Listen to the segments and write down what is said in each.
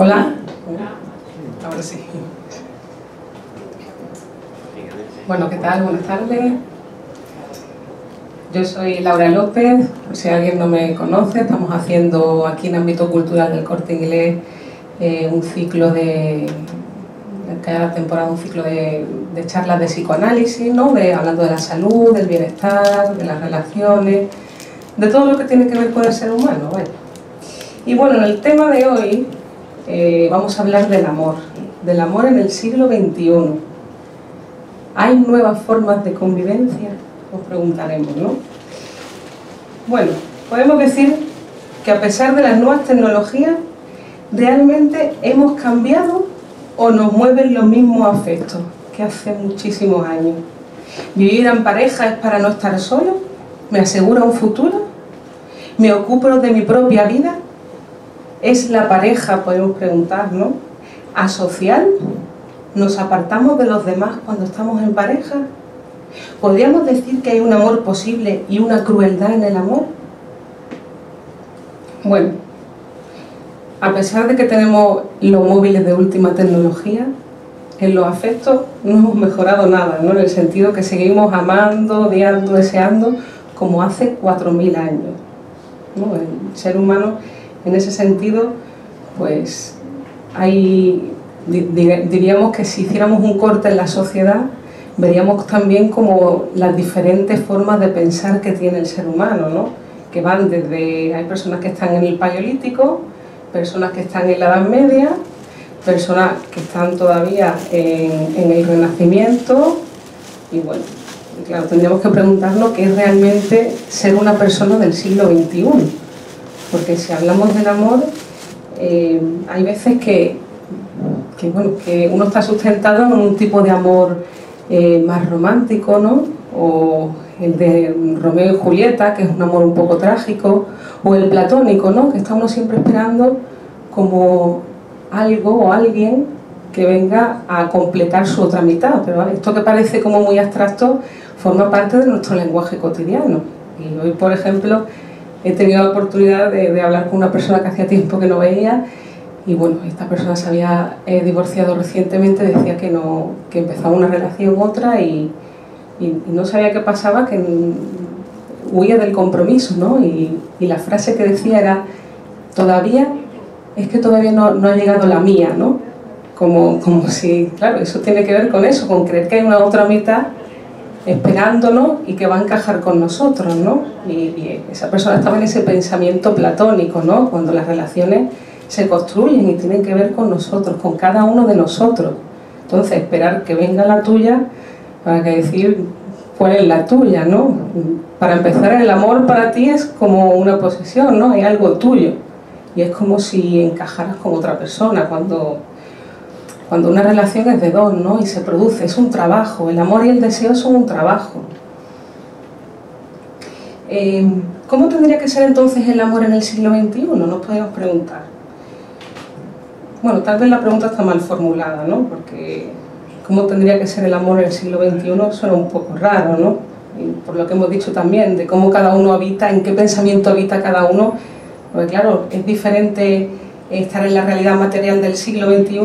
Hola. Ahora sí. Bueno, ¿qué tal? Buenas tardes. Yo soy Laura López, por si alguien no me conoce. Estamos haciendo aquí en Ámbito Cultural del Corte Inglés un ciclo de... cada temporada un ciclo de charlas de psicoanálisis, ¿no? Hablando de la salud, del bienestar, de las relaciones, de todo lo que tiene que ver con el ser humano, ¿vale? Y bueno, en el tema de hoy vamos a hablar del amor en el siglo XXI. ¿Hay nuevas formas de convivencia? Nos preguntaremos, ¿no? Bueno, podemos decir que a pesar de las nuevas tecnologías, realmente hemos cambiado o nos mueven los mismos afectos que hace muchísimos años. ¿Vivir en pareja es para no estar solo? ¿Me asegura un futuro? ¿Me ocupo de mi propia vida? ¿Es la pareja, podemos preguntar, ¿no?, asocial? ¿Nos apartamos de los demás cuando estamos en pareja? ¿Podríamos decir que hay un amor posible y una crueldad en el amor? Bueno, a pesar de que tenemos los móviles de última tecnología, en los afectos no hemos mejorado nada, ¿no? En el sentido que seguimos amando, odiando, deseando, como hace 4000 años, ¿no? El ser humano, en ese sentido, pues diríamos que si hiciéramos un corte en la sociedad, veríamos también como las diferentes formas de pensar que tiene el ser humano, ¿no? Que van desde, hay personas que están en el Paleolítico, personas que están en la Edad Media, personas que están todavía en el Renacimiento, y bueno, claro, tendríamos que preguntarnos qué es realmente ser una persona del siglo XXI, porque si hablamos del amor, hay veces que uno está sustentado en un tipo de amor más romántico, ¿no? O el de Romeo y Julieta, que es un amor un poco trágico, o el platónico, ¿no?, que está uno siempre esperando como algo o alguien que venga a completar su otra mitad. Pero esto que parece como muy abstracto forma parte de nuestro lenguaje cotidiano. Y hoy, por ejemplo, he tenido la oportunidad de hablar con una persona que hacía tiempo que no veía, y bueno, esta persona se había divorciado recientemente, decía que empezaba una relación otra y no sabía qué pasaba, que huía del compromiso, ¿no? Y la frase que decía era: todavía no ha llegado la mía, ¿no? Como si, claro, eso tiene que ver con eso, con creer que hay una otra mitad esperándonos y que va a encajar con nosotros, ¿no? Y esa persona estaba en ese pensamiento platónico, ¿no? Cuando las relaciones se construyen y tienen que ver con nosotros, con cada uno de nosotros. Entonces, esperar que venga la tuya para que decir cuál es la tuya, ¿no? Para empezar, el amor para ti es como una posesión, ¿no? Es algo tuyo. Y es como si encajaras con otra persona, cuando una relación es de dos, ¿no? Y se produce, es un trabajo. El amor y el deseo son un trabajo. ¿Cómo tendría que ser entonces el amor en el siglo XXI? Nos podemos preguntar. Bueno, tal vez la pregunta está mal formulada, ¿no? Porque ¿cómo tendría que ser el amor en el siglo XXI? Suena un poco raro, ¿no? Y por lo que hemos dicho también, de cómo cada uno habita, en qué pensamiento habita cada uno. Porque claro, es diferente estar en la realidad material del siglo XXI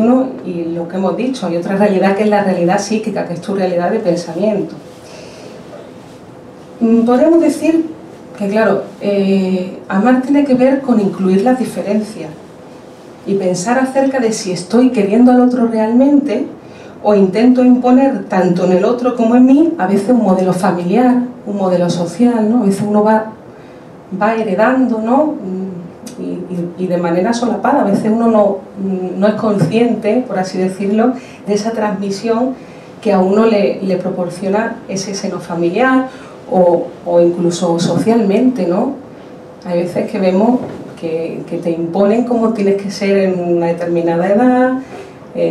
y lo que hemos dicho, hay otra realidad que es la realidad psíquica, que es tu realidad de pensamiento. Podríamos decir que, claro, amar tiene que ver con incluir las diferencias y pensar acerca de si estoy queriendo al otro realmente o intento imponer tanto en el otro como en mí, a veces un modelo familiar, un modelo social, ¿no? A veces uno va heredando, ¿no? Y de manera solapada, a veces uno no es consciente, por así decirlo, de esa transmisión que a uno le proporciona ese seno familiar o incluso socialmente, ¿no? Hay veces que vemos que te imponen cómo tienes que ser en una determinada edad,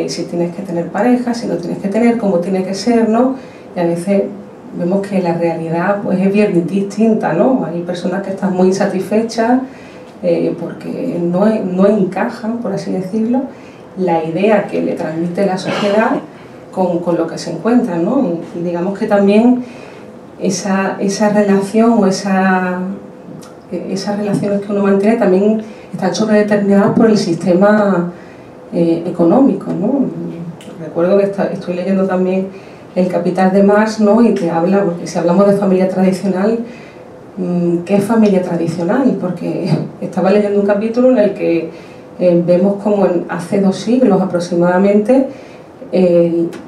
si tienes que tener pareja, si no tienes que tener, cómo tiene que ser, ¿no? Y a veces vemos que la realidad pues es bien distinta, ¿no? Hay personas que están muy insatisfechas porque no encajan, por así decirlo, la idea que le transmite la sociedad con lo que se encuentran, ¿no? Y digamos que también esa relación o esas relaciones que uno mantiene también están sobredeterminadas por el sistema económicos, ¿no? Recuerdo que estoy leyendo también El Capital de Marx, ¿no? Y te habla, porque si hablamos de familia tradicional, ¿qué es familia tradicional? Porque estaba leyendo un capítulo en el que vemos como hace 2 siglos aproximadamente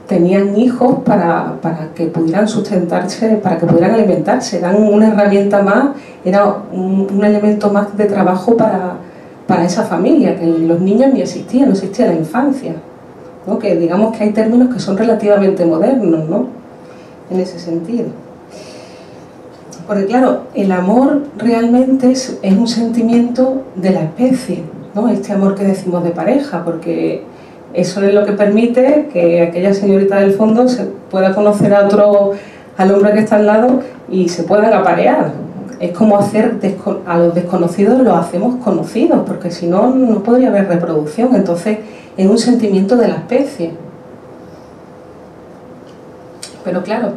tenían hijos para que pudieran sustentarse, para que pudieran alimentarse. Eran una herramienta más, era un elemento más de trabajo para esa familia, que los niños ni existían, no existía la infancia, ¿no? Que digamos que hay términos que son relativamente modernos, ¿no? En ese sentido. Porque claro, el amor realmente es un sentimiento de la especie, ¿no? Este amor que decimos de pareja, porque eso es lo que permite que aquella señorita del fondo se pueda conocer al hombre que está al lado y se puedan aparear. Es como hacer a los desconocidos los hacemos conocidos, porque si no, no podría haber reproducción. Entonces es un sentimiento de la especie. Pero claro,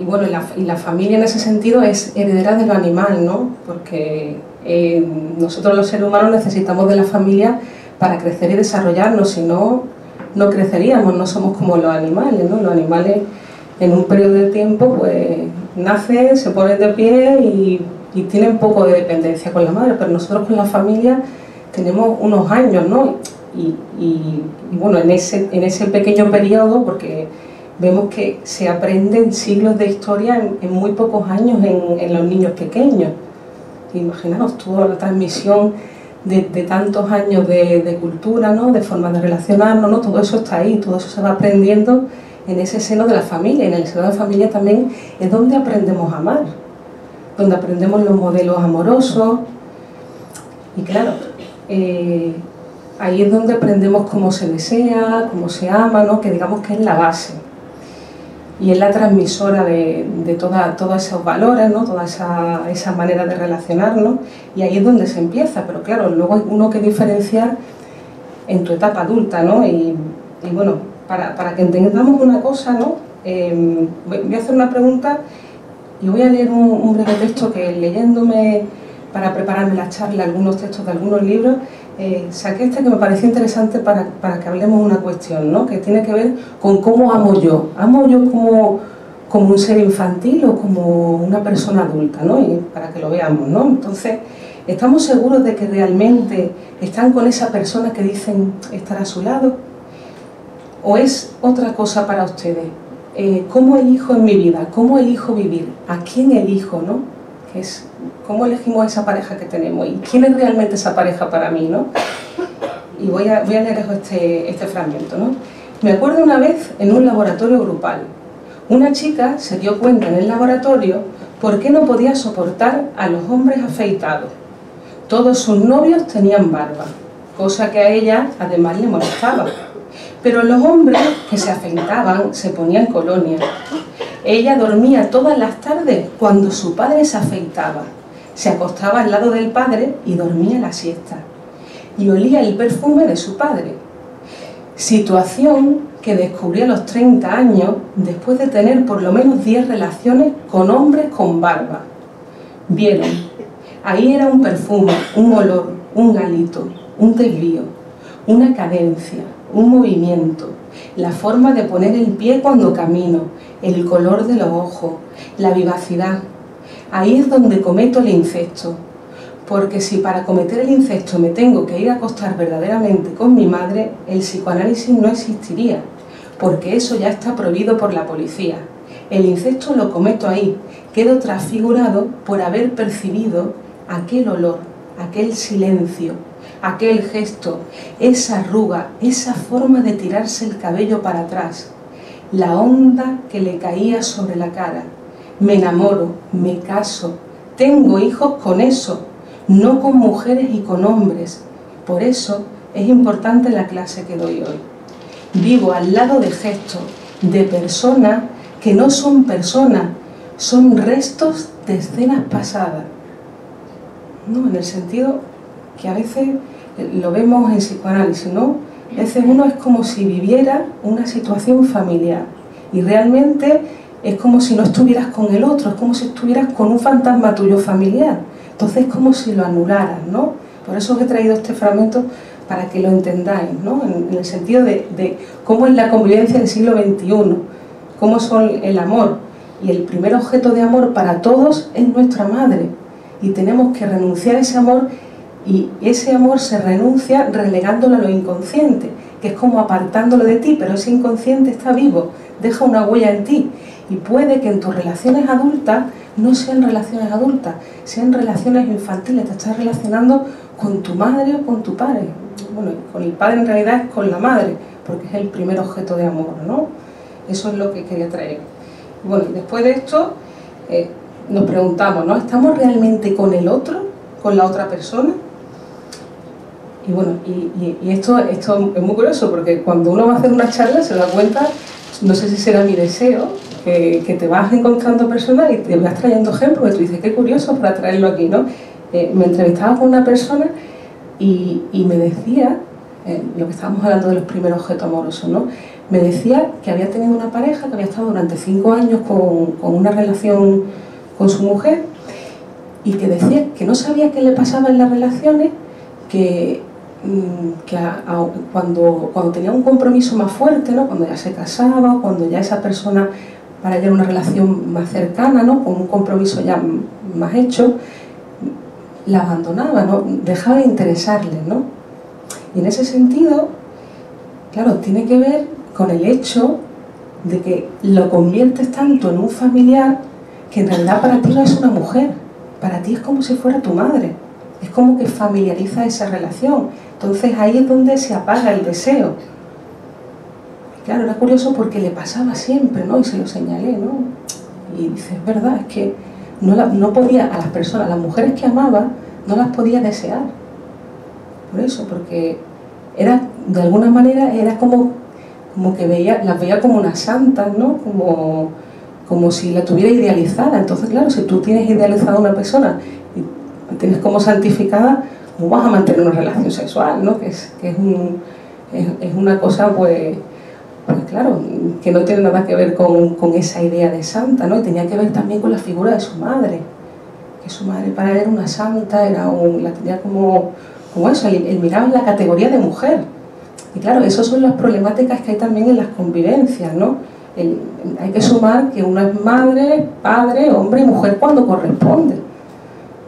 bueno, la familia en ese sentido es heredera de lo animal, ¿no? Porque nosotros los seres humanos necesitamos de la familia para crecer y desarrollarnos, si no, no creceríamos, no somos como los animales, ¿no? Los animales en un periodo de tiempo pues nacen, se ponen de pie y tienen poco de dependencia con la madre, pero nosotros con la familia tenemos unos años, ¿no? Y bueno, en ese pequeño periodo, porque vemos que se aprenden siglos de historia en muy pocos años en los niños pequeños. Imaginaos toda la transmisión de tantos años de cultura, ¿no? De forma de relacionarnos, ¿no? Todo eso está ahí, todo eso se va aprendiendo en ese seno de la familia. En el seno de la familia también es donde aprendemos a amar, donde aprendemos los modelos amorosos. Y claro, ahí es donde aprendemos cómo se desea, cómo se ama, ¿no? Que digamos que es la base. Y es la transmisora de todos esos valores, ¿no? Toda esa manera de relacionarnos, y ahí es donde se empieza. Pero claro, luego hay uno que diferenciar en tu etapa adulta, ¿no? Y bueno, para que entendamos una cosa, ¿no? Voy a hacer una pregunta y voy a leer un breve texto que, leyéndome para prepararme la charla algunos textos de algunos libros, saqué este que me pareció interesante para que hablemos una cuestión, ¿no? Que tiene que ver con cómo amo yo. ¿Amo yo como un ser infantil o como una persona adulta, ¿no? Y para que lo veamos, ¿no? Entonces, ¿estamos seguros de que realmente están con esa persona que dicen estar a su lado? ¿O es otra cosa para ustedes? ¿Cómo elijo en mi vida? ¿Cómo elijo vivir? ¿A quién elijo, no? Que es cómo elegimos esa pareja que tenemos y quién es realmente esa pareja para mí, ¿no? Y voy a leer este fragmento, ¿no? Me acuerdo una vez en un laboratorio grupal. Una chica se dio cuenta en el laboratorio por qué no podía soportar a los hombres afeitados. Todos sus novios tenían barba, cosa que a ella además le molestaba. Pero los hombres que se afeitaban se ponían colonia. Ella dormía todas las tardes cuando su padre se afeitaba. Se acostaba al lado del padre y dormía la siesta. Y olía el perfume de su padre. Situación que descubrió a los 30 años después de tener por lo menos 10 relaciones con hombres con barba. Vieron, ahí era un perfume, un olor, un hálito, un desvío, una cadencia, un movimiento, la forma de poner el pie cuando camino, el color de los ojos, la vivacidad. Ahí es donde cometo el incesto, porque si para cometer el incesto me tengo que ir a acostar verdaderamente con mi madre, el psicoanálisis no existiría, porque eso ya está prohibido por la policía. El incesto lo cometo ahí, quedo transfigurado por haber percibido aquel olor, aquel silencio, aquel gesto, esa arruga, esa forma de tirarse el cabello para atrás, la onda que le caía sobre la cara. Me enamoro, me caso, tengo hijos con eso, no con mujeres y con hombres. Por eso es importante la clase que doy hoy. Vivo al lado de gestos, de personas que no son personas, son restos de escenas pasadas. No, en el sentido que a veces lo vemos en psicoanálisis, ¿no? A veces uno es como si viviera una situación familiar y realmente es como si no estuvieras con el otro, es como si estuvieras con un fantasma tuyo familiar. Entonces es como si lo anularas, ¿no? Por eso os he traído este fragmento para que lo entendáis, ¿no? En el sentido de cómo es la convivencia del siglo XXI, cómo son el amor. Y el primer objeto de amor para todos es nuestra madre. Y tenemos que renunciar a ese amor, y ese amor se renuncia relegándolo a lo inconsciente, que es como apartándolo de ti, pero ese inconsciente está vivo, deja una huella en ti. Y puede que en tus relaciones adultas no sean relaciones adultas, sean relaciones infantiles, te estás relacionando con tu madre o con tu padre. Bueno, con el padre en realidad es con la madre, porque es el primer objeto de amor, ¿no? Eso es lo que quería traer. Bueno, y después de esto nos preguntamos, ¿no? ¿Estamos realmente con el otro, con la otra persona? Y bueno, y esto es muy curioso, porque cuando uno va a hacer una charla se da cuenta, no sé si será mi deseo, que te vas encontrando personas y te vas trayendo ejemplos, y tú dices, qué curioso para traerlo aquí, ¿no? Me entrevistaba con una persona y me decía, lo que estábamos hablando de los primeros objetos amorosos, ¿no? Me decía que había tenido una pareja, que había estado durante 5 años con una relación con su mujer, y que decía que no sabía qué le pasaba en las relaciones, que cuando tenía un compromiso más fuerte, ¿no? Cuando ya se casaba, cuando ya esa persona, para ella era una relación más cercana, ¿no? Con un compromiso ya más hecho, la abandonaba, ¿no? Dejaba de interesarle, ¿no? Y en ese sentido, claro, tiene que ver con el hecho de que lo conviertes tanto en un familiar que en realidad para ti no es una mujer, para ti es como si fuera tu madre, es como que familiariza esa relación. Entonces ahí es donde se apaga el deseo. Claro, era curioso porque le pasaba siempre, ¿no? Y se lo señalé, ¿no? Y dice, es verdad, es que no podía, a las personas, a las mujeres que amaba, no las podía desear. Por eso, porque era, de alguna manera, era como que las veía como unas santas, ¿no? Como si la tuviera idealizada. Entonces, claro, si tú tienes idealizada a una persona y la tienes como santificada, ¿cómo vas a mantener una relación sexual, ¿no? Que es una cosa, pues claro, que no tiene nada que ver con esa idea de santa, ¿no? Y tenía que ver también con la figura de su madre, que su madre para él era una santa, la tenía como eso, él miraba en la categoría de mujer. Y claro, esas son las problemáticas que hay también en las convivencias, ¿no? Hay que sumar que uno es madre, padre, hombre y mujer cuando corresponde.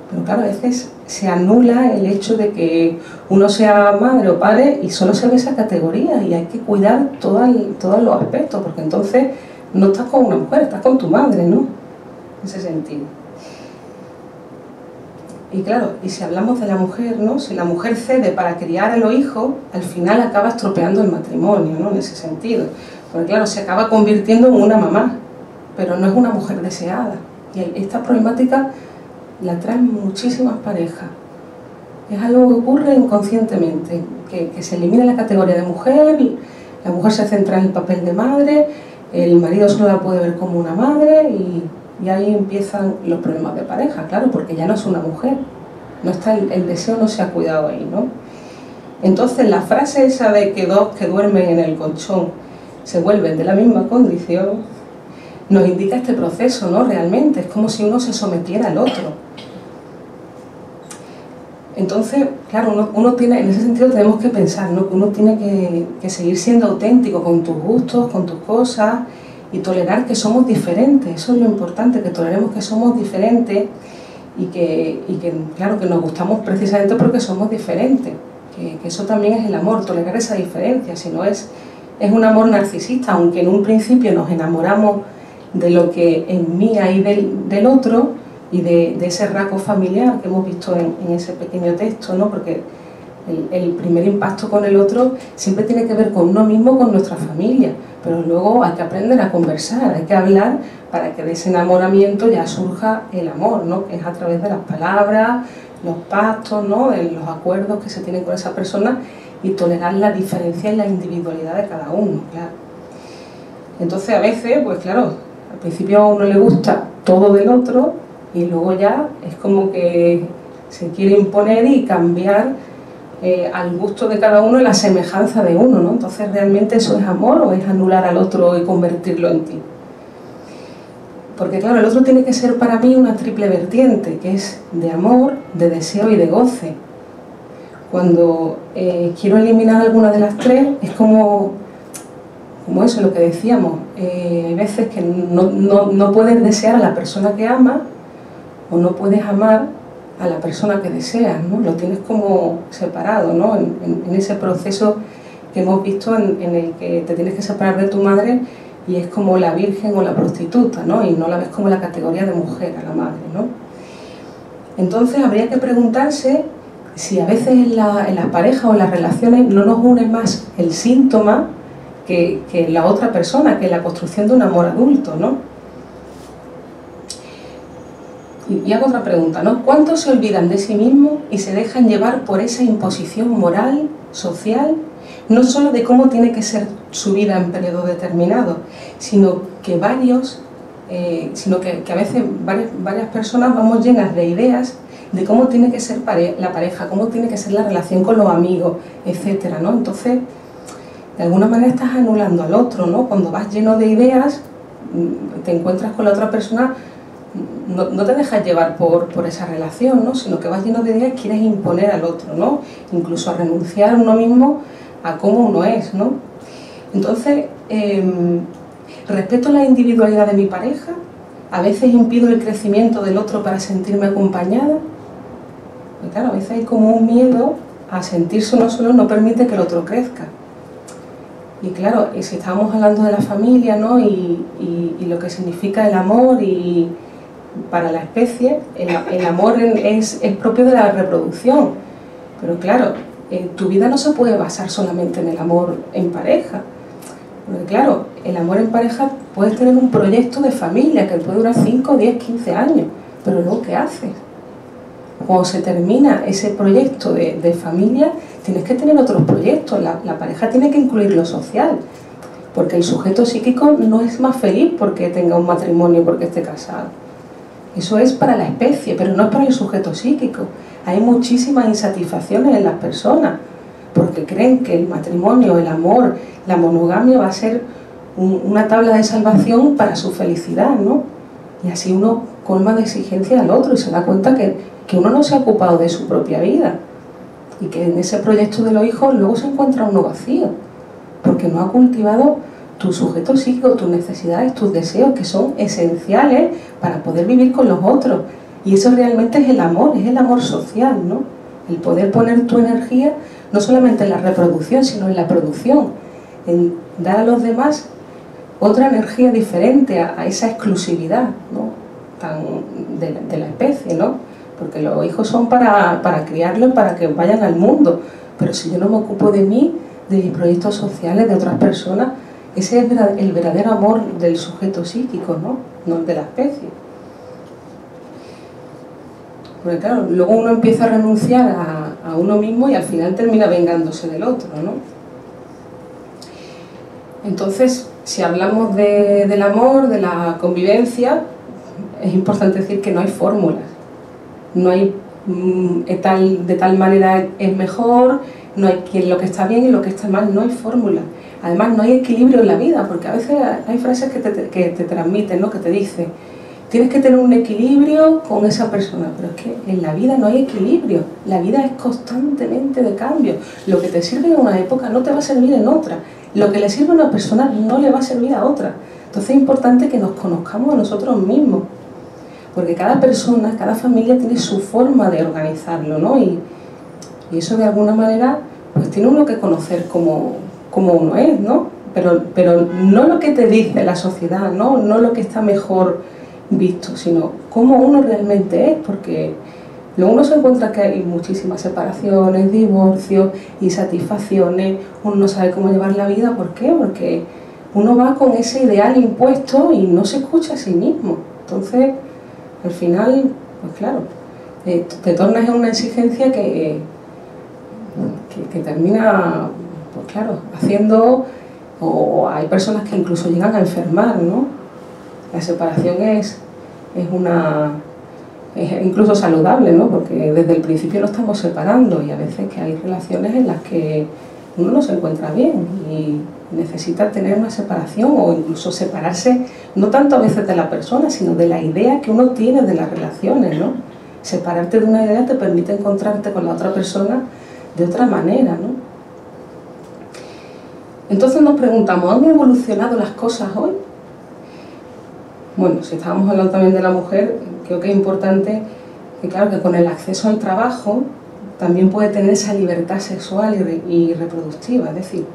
Pero claro, a veces se anula el hecho de que uno sea madre o padre y solo se ve esa categoría, y hay que cuidar todos los aspectos, porque entonces no estás con una mujer, estás con tu madre, ¿no? En ese sentido. Y claro, y si hablamos de la mujer, ¿no? Si la mujer cede para criar a los hijos, al final acaba estropeando el matrimonio, ¿no? En ese sentido. Porque claro, se acaba convirtiendo en una mamá, pero no es una mujer deseada. Y esta problemática la traen muchísimas parejas. Es algo que ocurre inconscientemente, que se elimina la categoría de mujer, la mujer se centra en el papel de madre, el marido solo la puede ver como una madre, y ahí empiezan los problemas de pareja, claro, porque ya no es una mujer, no está el deseo, no se ha cuidado ahí, ¿no? Entonces la frase esa de que dos que duermen en el colchón se vuelven de la misma condición, nos indica este proceso, ¿no? Realmente, es como si uno se sometiera al otro. Entonces, claro, uno tiene, en ese sentido tenemos que pensar, ¿no? Que uno tiene que seguir siendo auténtico con tus gustos, con tus cosas, y tolerar que somos diferentes. Eso es lo importante, que toleremos que somos diferentes y que claro, que nos gustamos precisamente porque somos diferentes. Que eso también es el amor, tolerar esa diferencia. Si no es un amor narcisista, aunque en un principio nos enamoramos de lo que en mí hay del otro y de ese rasgo familiar que hemos visto en ese pequeño texto, ¿no? Porque el primer impacto con el otro siempre tiene que ver con uno mismo, con nuestra familia, pero luego hay que aprender a conversar, hay que hablar para que de ese enamoramiento ya surja el amor, ¿no? Que es a través de las palabras, los pactos, ¿no? De los acuerdos que se tienen con esa persona, y tolerar la diferencia y la individualidad de cada uno, claro. Entonces a veces, pues claro, al principio a uno le gusta todo del otro y luego ya es como que se quiere imponer y cambiar al gusto de cada uno y la semejanza de uno, ¿no? Entonces, ¿realmente eso es amor o es anular al otro y convertirlo en ti? Porque claro, el otro tiene que ser para mí una triple vertiente, que es de amor, de deseo y de goce. cuando quiero eliminar alguna de las tres, es como eso, lo que decíamos, hay veces que no puedes desear a la persona que amas o no puedes amar a la persona que deseas, ¿no? Lo tienes como separado, ¿no? En ese proceso que hemos visto en el que te tienes que separar de tu madre y es como la virgen o la prostituta, ¿no? Y no la ves como la categoría de mujer a la madre, ¿no? Entonces habría que preguntarse si a veces en las parejas o en las relaciones no nos une más el síntoma que la otra persona, que la construcción de un amor adulto, ¿no? Y hago otra pregunta, ¿no? ¿Cuántos se olvidan de sí mismos y se dejan llevar por esa imposición moral, social, no solo de cómo tiene que ser su vida en periodo determinado, sino que a veces varias personas vamos llenas de ideas de cómo tiene que ser la pareja, cómo tiene que ser la relación con los amigos, etcétera, ¿no? Entonces, de alguna manera estás anulando al otro, ¿no? Cuando vas lleno de ideas, te encuentras con la otra persona, no te dejas llevar por esa relación, ¿no? Sino que vas lleno de ideas y quieres imponer al otro, ¿no? Incluso a renunciar uno mismo a cómo uno es, ¿no? Entonces, respeto la individualidad de mi pareja, a veces impido el crecimiento del otro para sentirme acompañada. Y claro, a veces hay como un miedo a sentirse uno solo, no permite que el otro crezca. Y claro, si estábamos hablando de la familia, ¿no? y lo que significa el amor y para la especie, el amor es propio de la reproducción. Pero claro, tu vida no se puede basar solamente en el amor en pareja. Porque claro, el amor en pareja puedes tener un proyecto de familia que puede durar 5, 10, 15 años, pero luego ¿qué haces? Cuando se termina ese proyecto de familia, tienes que tener otros proyectos. La pareja tiene que incluir lo social, porque el sujeto psíquico no es más feliz porque tenga un matrimonio, porque esté casado. Eso es para la especie, pero no es para el sujeto psíquico. Hay muchísimas insatisfacciones en las personas, porque creen que el matrimonio, el amor, la monogamia va a ser una tabla de salvación para su felicidad, ¿no? Y así uno colma de exigencia al otro y se da cuenta que uno no se ha ocupado de su propia vida y que en ese proyecto de los hijos luego se encuentra uno vacío, porque no ha cultivado tu sujeto psíquico, tus necesidades, tus deseos, que son esenciales para poder vivir con los otros. Y eso realmente es el amor social, ¿no? El poder poner tu energía no solamente en la reproducción, sino en la producción, en dar a los demás otra energía diferente a esa exclusividad, ¿no? de la especie, ¿no? Porque los hijos son para criarlos, para que vayan al mundo, pero si yo no me ocupo de mí, de mis proyectos sociales, de otras personas, ese es el verdadero amor del sujeto psíquico, ¿no? No el de la especie. Porque claro, luego uno empieza a renunciar a uno mismo y al final termina vengándose del otro, ¿no? Entonces, si hablamos del amor, de la convivencia, es importante decir que no hay fórmulas. No hay de tal manera es mejor, no hay lo que está bien y lo que está mal, no hay fórmula. Además no hay equilibrio en la vida, porque a veces hay frases que te transmiten, ¿no? Que te dicen, tienes que tener un equilibrio con esa persona, pero es que en la vida no hay equilibrio, la vida es constantemente de cambio. Lo que te sirve en una época no te va a servir en otra, lo que le sirve a una persona no le va a servir a otra. Entonces es importante que nos conozcamos a nosotros mismos, porque cada persona, cada familia tiene su forma de organizarlo, ¿no? Y eso de alguna manera pues tiene uno que conocer como uno es, ¿no? Pero no lo que te dice la sociedad, no lo que está mejor visto, sino cómo uno realmente es, porque luego uno se encuentra que hay muchísimas separaciones, divorcios, insatisfacciones, uno no sabe cómo llevar la vida. ¿Por qué? Porque uno va con ese ideal impuesto y no se escucha a sí mismo. Entonces, al final, pues claro, te tornas en una exigencia que termina, pues claro, haciendo, o hay personas que incluso llegan a enfermar, ¿no? La separación es incluso saludable, ¿no? Porque desde el principio lo estamos separando y a veces que hay relaciones en las que uno no se encuentra bien y necesita tener una separación o incluso separarse, no tanto a veces de la persona, sino de la idea que uno tiene de las relaciones, ¿no? Separarte de una idea te permite encontrarte con la otra persona de otra manera, ¿no? Entonces nos preguntamos, ¿han evolucionado las cosas hoy? Bueno, si estábamos hablando también de la mujer, creo que es importante que, claro, que con el acceso al trabajo también puede tener esa libertad sexual y reproductiva. Es decir,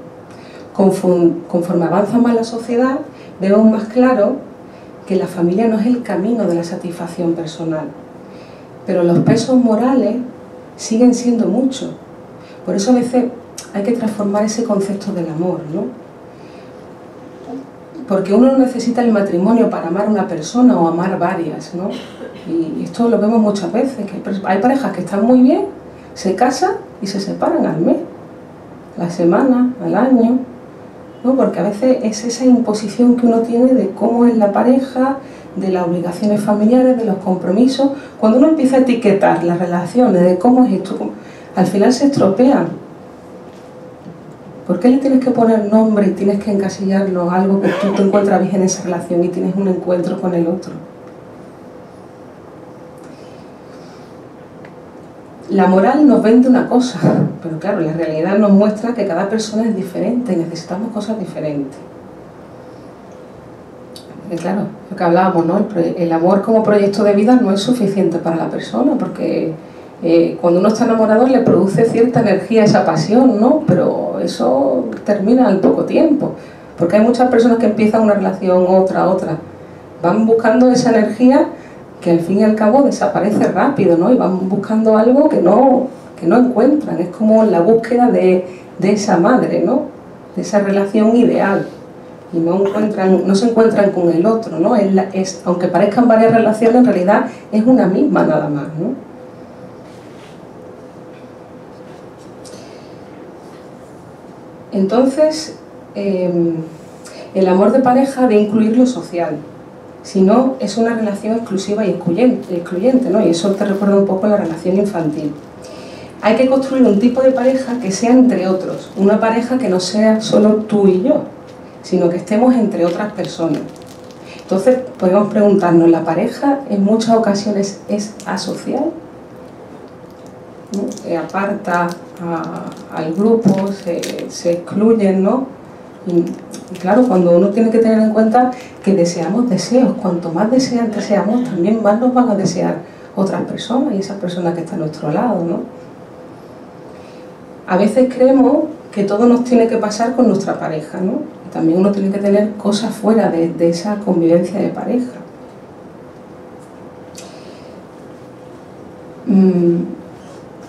conforme avanza más la sociedad, vemos más claro que la familia no es el camino de la satisfacción personal. Pero los pesos morales siguen siendo muchos. Por eso a veces hay que transformar ese concepto del amor, ¿no? Porque uno no necesita el matrimonio para amar a una persona o amar varias, ¿no? Y esto lo vemos muchas veces, que hay parejas que están muy bien, se casan y se separan al mes, a la semana, al año, ¿no? Porque a veces es esa imposición que uno tiene de cómo es la pareja, de las obligaciones familiares, de los compromisos. Cuando uno empieza a etiquetar las relaciones de cómo es esto, al final se estropean. ¿Por qué le tienes que poner nombre y tienes que encasillarlo a algo que tú te encuentras bien en esa relación y tienes un encuentro con el otro? La moral nos vende una cosa, pero claro, la realidad nos muestra que cada persona es diferente y necesitamos cosas diferentes. Y claro, lo que hablábamos, ¿no? El amor como proyecto de vida no es suficiente para la persona, porque cuando uno está enamorado le produce cierta energía esa pasión, ¿no? Pero eso termina al poco tiempo, porque hay muchas personas que empiezan una relación, otra, van buscando esa energía que al fin y al cabo desaparece rápido, ¿no? Y van buscando algo que no encuentran. Es como la búsqueda de esa madre, ¿no? De esa relación ideal. Y no se encuentran con el otro, ¿no? Aunque parezcan varias relaciones, en realidad es una misma nada más, ¿no? Entonces, el amor de pareja debe incluir lo social. Si no, es una relación exclusiva y excluyente, ¿no? Y eso te recuerda un poco la relación infantil. Hay que construir un tipo de pareja que sea entre otros, una pareja que no sea solo tú y yo, sino que estemos entre otras personas. Entonces podemos preguntarnos, ¿la pareja en muchas ocasiones es asocial? ¿No? Aparta al grupo, se excluyen, ¿no? Y claro, cuando uno tiene que tener en cuenta que deseamos deseos, cuanto más deseantes seamos, también más nos van a desear otras personas y esas personas que están a nuestro lado, ¿no? A veces creemos que todo nos tiene que pasar con nuestra pareja, ¿no? Y también uno tiene que tener cosas fuera de esa convivencia de pareja.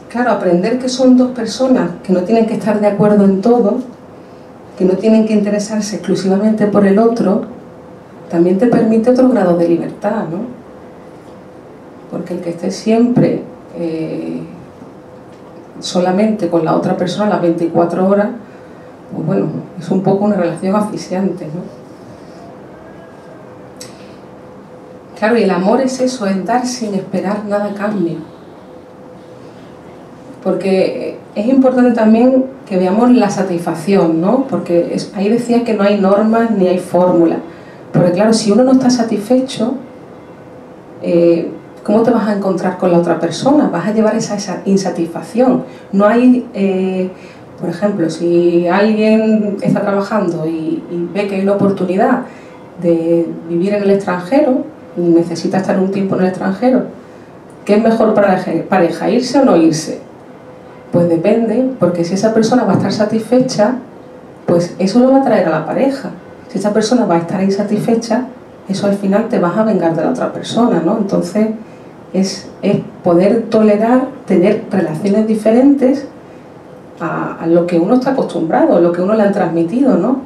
Claro, aprender que son dos personas que no tienen que estar de acuerdo en todo, que no tienen que interesarse exclusivamente por el otro, también te permite otro grado de libertad, ¿no? Porque el que esté siempre solamente con la otra persona las 24 horas, pues bueno, es un poco una relación asfixiante, ¿no? Claro, y el amor es eso, es dar sin esperar nada a cambio. Porque es importante también que veamos la satisfacción, ¿no? Porque ahí decía que no hay normas ni hay fórmulas. Porque claro, si uno no está satisfecho, ¿cómo te vas a encontrar con la otra persona? Vas a llevar esa insatisfacción. No hay, por ejemplo, si alguien está trabajando y ve que hay una oportunidad de vivir en el extranjero y necesita estar un tiempo en el extranjero, ¿qué es mejor para la pareja, irse o no irse? Pues depende, porque si esa persona va a estar satisfecha, pues eso lo va a traer a la pareja. Si esa persona va a estar insatisfecha, eso al final te vas a vengar de la otra persona, ¿no? Entonces es poder tolerar, tener relaciones diferentes a lo que uno está acostumbrado, a lo que uno le han transmitido, ¿no?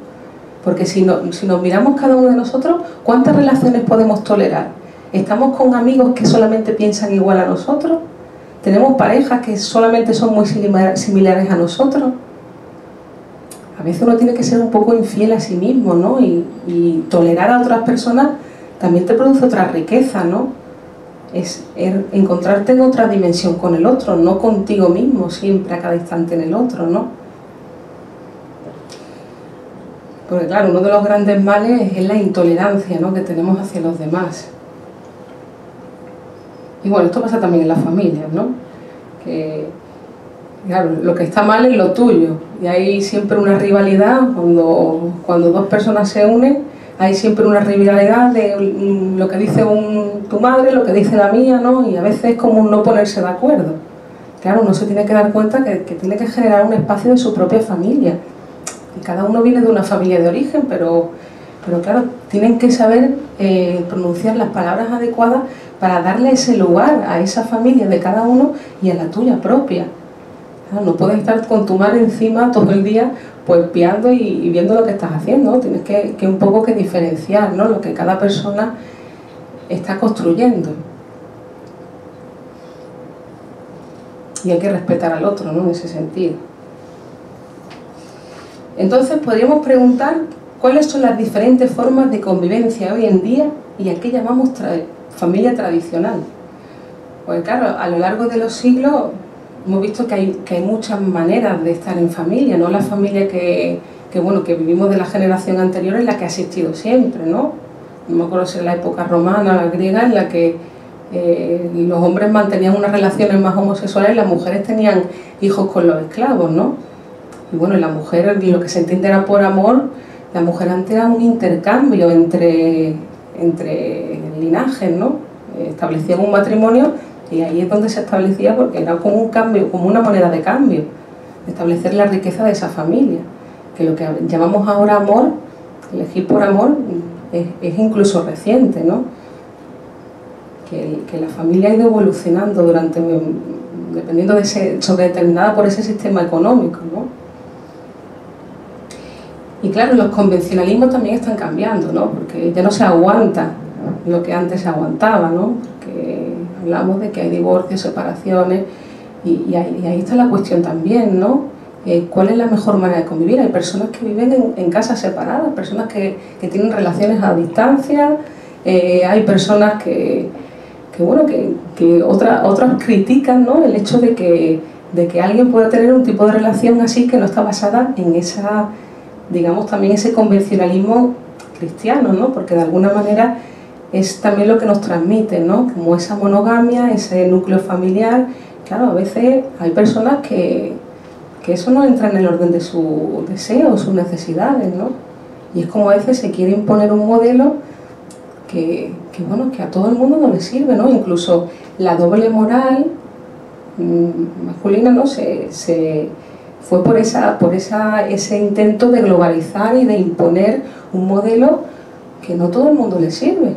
Porque si nos miramos cada uno de nosotros, ¿cuántas relaciones podemos tolerar? ¿Estamos con amigos que solamente piensan igual a nosotros? ¿Tenemos parejas que solamente son muy similares a nosotros? A veces uno tiene que ser un poco infiel a sí mismo, ¿no? Y tolerar a otras personas también te produce otra riqueza, ¿no? Es encontrarte en otra dimensión con el otro, no contigo mismo, siempre a cada instante en el otro, ¿no? Porque claro, uno de los grandes males es la intolerancia, ¿no?, que tenemos hacia los demás. Y bueno, esto pasa también en las familias, ¿no? Que Claro, lo que está mal es lo tuyo, y hay siempre una rivalidad. Cuando dos personas se unen, hay siempre una rivalidad de lo que dice tu madre, lo que dice la mía, ¿no? Y a veces es como un no ponerse de acuerdo. Claro, uno se tiene que dar cuenta que tiene que generar un espacio de su propia familia. Y cada uno viene de una familia de origen, pero claro, tienen que saber pronunciar las palabras adecuadas para darle ese lugar a esa familia de cada uno y a la tuya propia. Claro, no puedes estar con tu madre encima todo el día pues piando y viendo lo que estás haciendo, ¿no? Tienes que un poco que diferenciar, ¿no?, lo que cada persona está construyendo. Y hay que respetar al otro, ¿no?, en ese sentido. Entonces podríamos preguntar cuáles son las diferentes formas de convivencia hoy en día y a qué llamamos familia tradicional. Pues claro, a lo largo de los siglos hemos visto que hay muchas maneras de estar en familia, no la familia que vivimos de la generación anterior, en la que ha existido siempre, ¿no? No me acuerdo si en la época romana, la griega, en la que los hombres mantenían unas relaciones más homosexuales y las mujeres tenían hijos con los esclavos, ¿no? Y bueno, la mujer, lo que se entiende era por amor, la mujer antes era un intercambio entre linajes, ¿no? Establecían un matrimonio y ahí es donde se establecía, porque era como un cambio, como una moneda de cambio, establecer la riqueza de esa familia. Que lo que llamamos ahora amor, elegir por amor, es incluso reciente, ¿no? Que la familia ha ido evolucionando dependiendo determinada por ese sistema económico, ¿no? Y claro, los convencionalismos también están cambiando, ¿no? Porque ya no se aguanta lo que antes se aguantaba, ¿no? Porque hablamos de que hay divorcios, separaciones, y ahí está la cuestión también, ¿no? ¿Cuál es la mejor manera de convivir? Hay personas que viven en casas separadas, personas que tienen relaciones a distancia, hay personas que otras critican, ¿no?, el hecho de que alguien pueda tener un tipo de relación así que no está basada en esa, digamos, también ese convencionalismo cristiano, ¿no? Porque de alguna manera es también lo que nos transmite, ¿no? Como esa monogamia, ese núcleo familiar. Claro, a veces hay personas que eso no entra en el orden de sus deseos, sus necesidades, ¿no? Y es como a veces se quiere imponer un modelo que a todo el mundo no le sirve, ¿no? Incluso la doble moral masculina, ¿no?, se fue por ese intento de globalizar y de imponer un modelo que no todo el mundo le sirve.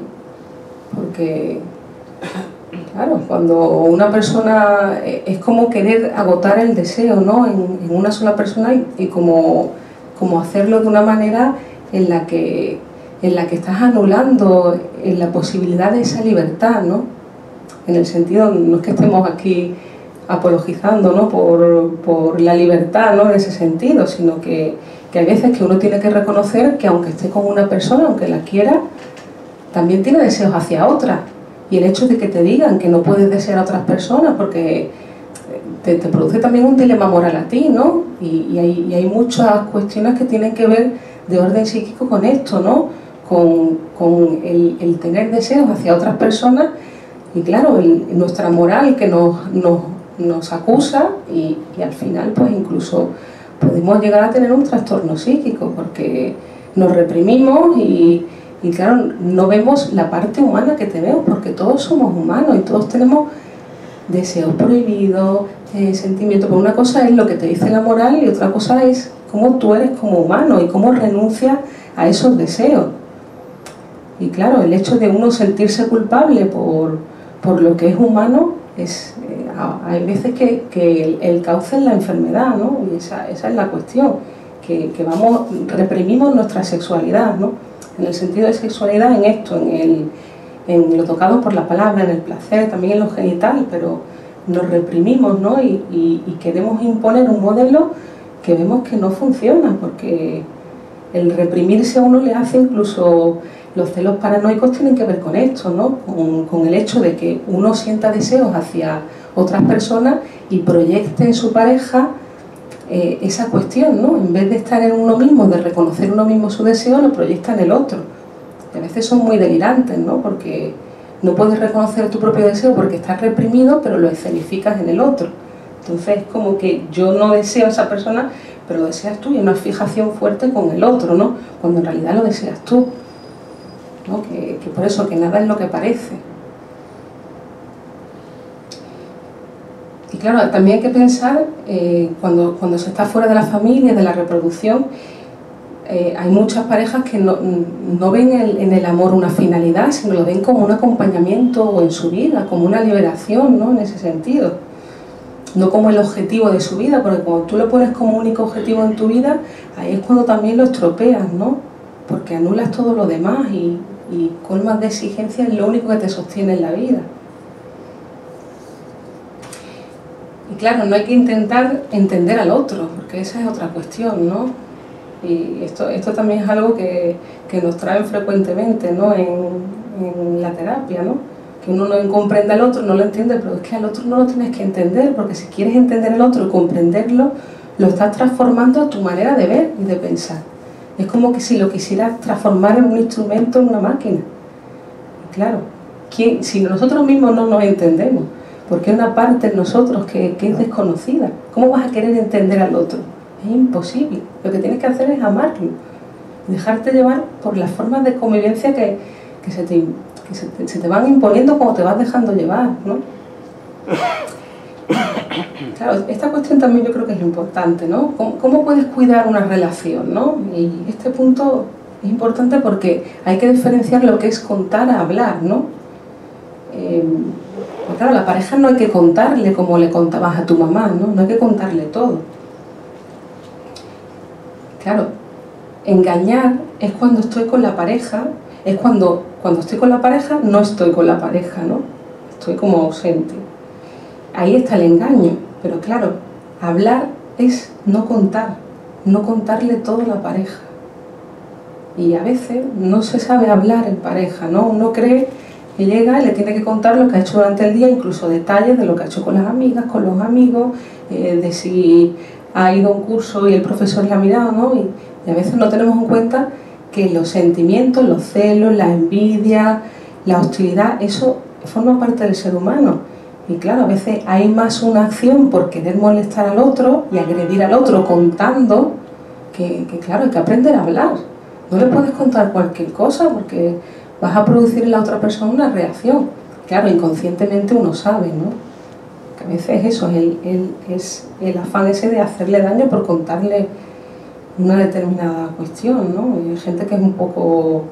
Porque, claro, cuando una persona es como querer agotar el deseo, ¿no?, en una sola persona y como hacerlo de una manera en la que estás anulando la posibilidad de esa libertad, ¿no? En el sentido, no es que estemos aquí apologizando, ¿no?, por la libertad, ¿no?, en ese sentido, sino que hay veces que uno tiene que reconocer que aunque esté con una persona, aunque la quiera, también tiene deseos hacia otra. Y el hecho de que te digan que no puedes desear a otras personas porque te produce también un dilema moral a ti, ¿no? Y hay muchas cuestiones que tienen que ver de orden psíquico con esto, ¿no? Con el tener deseos hacia otras personas y claro, nuestra moral que nos acusa y al final pues incluso podemos llegar a tener un trastorno psíquico porque nos reprimimos y claro, no vemos la parte humana que tenemos porque todos somos humanos y todos tenemos deseos prohibidos, sentimientos. Pero una cosa es lo que te dice la moral y otra cosa es cómo tú eres como humano y cómo renuncias a esos deseos. Y claro, el hecho de uno sentirse culpable por lo que es humano hay veces que el cauce es la enfermedad, ¿no? Y esa es la cuestión, que reprimimos nuestra sexualidad, ¿no? En el sentido de sexualidad, en esto, en lo tocado por la palabra, en el placer, también en lo genital, pero nos reprimimos, ¿no? Y queremos imponer un modelo que vemos que no funciona, porque el reprimirse a uno le hace incluso... Los celos paranoicos tienen que ver con esto, ¿no? Con el hecho de que uno sienta deseos hacia otras personas y proyecte en su pareja esa cuestión, ¿no? En vez de estar en uno mismo, de reconocer uno mismo su deseo, lo proyecta en el otro. Y a veces son muy delirantes, ¿no? Porque no puedes reconocer tu propio deseo porque estás reprimido, pero lo escenificas en el otro. Entonces es como que yo no deseo a esa persona, pero lo deseas tú, y hay una fijación fuerte con el otro, ¿no? Cuando en realidad lo deseas tú, ¿no? Que por eso, que nada es lo que parece. Y claro, también hay que pensar, cuando se está fuera de la familia, de la reproducción, hay muchas parejas que no ven en el amor una finalidad, sino lo ven como un acompañamiento en su vida, como una liberación, ¿no? En ese sentido. No como el objetivo de su vida, porque cuando tú lo pones como único objetivo en tu vida, ahí es cuando también lo estropeas, ¿no? Porque anulas todo lo demás y colmas de exigencias es lo único que te sostiene en la vida. Y claro, no hay que intentar entender al otro, porque esa es otra cuestión, ¿no? Y esto también es algo que nos traen frecuentemente, ¿no? En la terapia, ¿no? Que uno no comprende al otro, no lo entiende, pero es que al otro no lo tienes que entender, porque si quieres entender al otro y comprenderlo, lo estás transformando a tu manera de ver y de pensar. Es como que si lo quisieras transformar en un instrumento, en una máquina. Y claro, si nosotros mismos no nos entendemos, porque hay una parte en nosotros que es desconocida, ¿cómo vas a querer entender al otro? Es imposible. Lo que tienes que hacer es amarlo, dejarte llevar por las formas de convivencia que se te van imponiendo cuando te vas dejando llevar, ¿no? Claro, esta cuestión también yo creo que es lo importante, ¿no? ¿Cómo puedes cuidar una relación, ¿no? Y este punto es importante porque hay que diferenciar lo que es contar a hablar, ¿no? Pues claro, a la pareja no hay que contarle como le contabas a tu mamá, ¿no? No hay que contarle todo. Claro, engañar es cuando estoy con la pareja, es cuando estoy con la pareja no estoy con la pareja, ¿no? Estoy como ausente. Ahí está el engaño, pero claro, hablar es no contarle todo a la pareja. Y a veces no se sabe hablar en pareja, ¿no? Uno cree que llega y le tiene que contar lo que ha hecho durante el día, incluso detalles de lo que ha hecho con las amigas, con los amigos, de si ha ido a un curso y el profesor le ha mirado, ¿no? Y a veces no tenemos en cuenta que los sentimientos, los celos, la envidia, la hostilidad, eso forma parte del ser humano. Y claro, a veces hay más una acción por querer molestar al otro y agredir al otro contando, que claro, hay que aprender a hablar. No le puedes contar cualquier cosa porque vas a producir en la otra persona una reacción. Claro, inconscientemente uno sabe, ¿no? Que a veces eso es el afán ese de hacerle daño por contarle una determinada cuestión, ¿no? Y hay gente que es un poco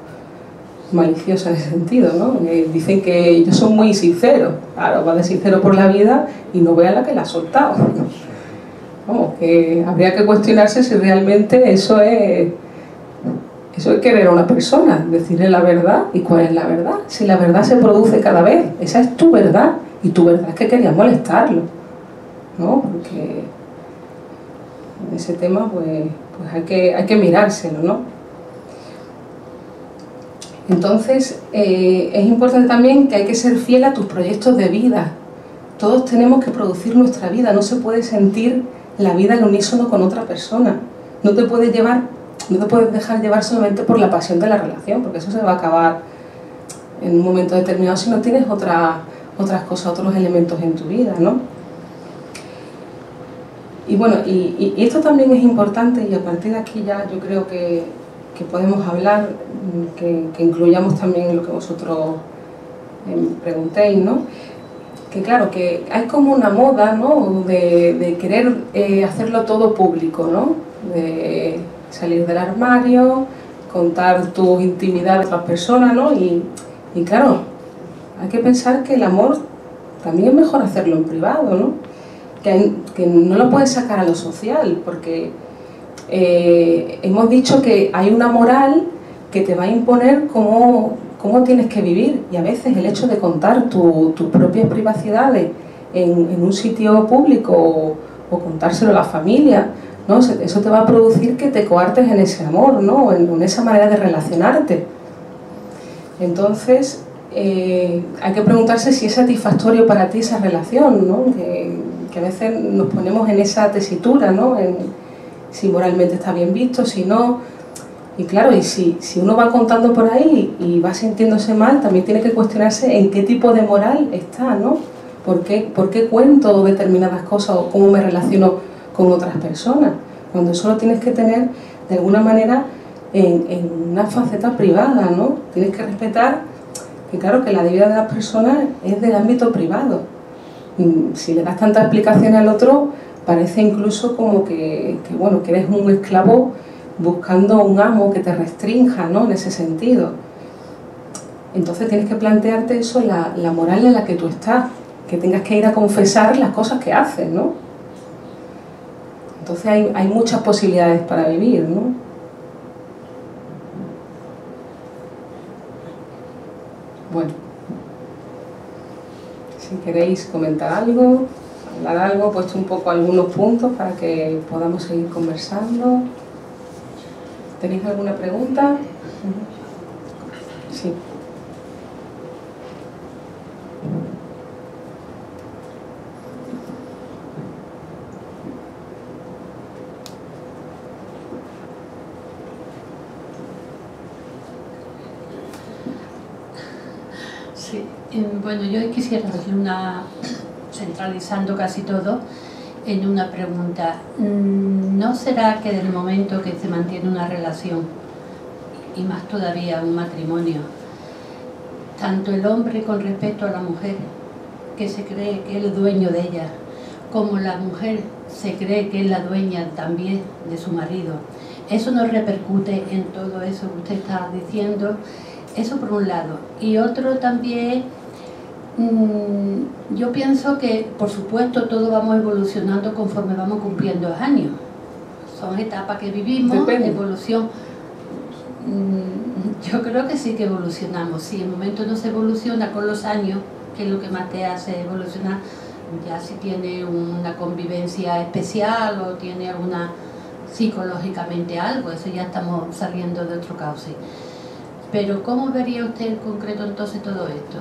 maliciosa en ese sentido, ¿no? Dicen que yo soy muy sincero. Claro, va de sincero por la vida y no vea la que la ha soltado. Vamos, que habría que cuestionarse si realmente eso es querer a una persona, decirle la verdad. ¿Y cuál es la verdad? Si la verdad se produce cada vez, esa es tu verdad, y tu verdad es que querías molestarlo, ¿no? Porque en ese tema pues hay que mirárselo, ¿no? Entonces es importante también que hay que ser fiel a tus proyectos de vida. Todos tenemos que producir nuestra vida, no se puede sentir la vida al unísono con otra persona. No te puedes dejar llevar solamente por la pasión de la relación, porque eso se va a acabar en un momento determinado si no tienes otras cosas, otros elementos en tu vida, ¿no? Y bueno, y esto también es importante, y a partir de aquí ya yo creo que podemos hablar, que incluyamos también lo que vosotros preguntéis, ¿no? Que claro, que hay como una moda, ¿no? de querer hacerlo todo público, ¿no? De salir del armario, contar tu intimidad a otras personas, ¿no? Y claro, hay que pensar que el amor también es mejor hacerlo en privado, ¿no? Que no lo puedes sacar a lo social, porque hemos dicho que hay una moral que te va a imponer cómo tienes que vivir, y a veces el hecho de contar tus propias privacidades en un sitio público o contárselo a la familia, ¿no? Eso te va a producir que te coartes en ese amor, ¿no? En esa manera de relacionarte. Entonces hay que preguntarse si es satisfactorio para ti esa relación, ¿no? Que a veces nos ponemos en esa tesitura, ¿no? Si moralmente está bien visto, si no. Y claro, y si uno va contando por ahí y va sintiéndose mal, también tiene que cuestionarse en qué tipo de moral está, ¿no? ¿Por qué cuento determinadas cosas o cómo me relaciono con otras personas? Cuando eso lo tienes que tener de alguna manera en una faceta privada, ¿no? Tienes que respetar que claro que la vida de las personas es del ámbito privado. Si le das tantas explicaciones al otro, parece incluso como que eres un esclavo buscando un amo que te restrinja, ¿no? En ese sentido. Entonces tienes que plantearte eso, la moral en la que tú estás, que tengas que ir a confesar las cosas que haces, ¿no? Entonces hay muchas posibilidades para vivir, ¿no? Bueno, si queréis comentar algo, hablar algo, he puesto un poco algunos puntos para que podamos seguir conversando. ¿Tenéis alguna pregunta? Sí. Sí, bueno, yo quisiera hacer centralizando casi todo, en una pregunta. ¿No será que del momento que se mantiene una relación, y más todavía un matrimonio, tanto el hombre con respecto a la mujer, que se cree que es el dueño de ella, como la mujer se cree que es la dueña también de su marido, eso no repercute en todo eso que usted está diciendo? Eso por un lado. Y otro también, yo pienso que, por supuesto, todos vamos evolucionando conforme vamos cumpliendo años. Son etapas que vivimos, Depende. Evolución. Yo creo que sí que evolucionamos. Si en el momento no se evoluciona con los años, que es lo que más te hace evolucionar, ya si tiene una convivencia especial o tiene alguna psicológicamente algo, eso ya estamos saliendo de otro cauce. Pero ¿cómo vería usted en concreto entonces todo esto?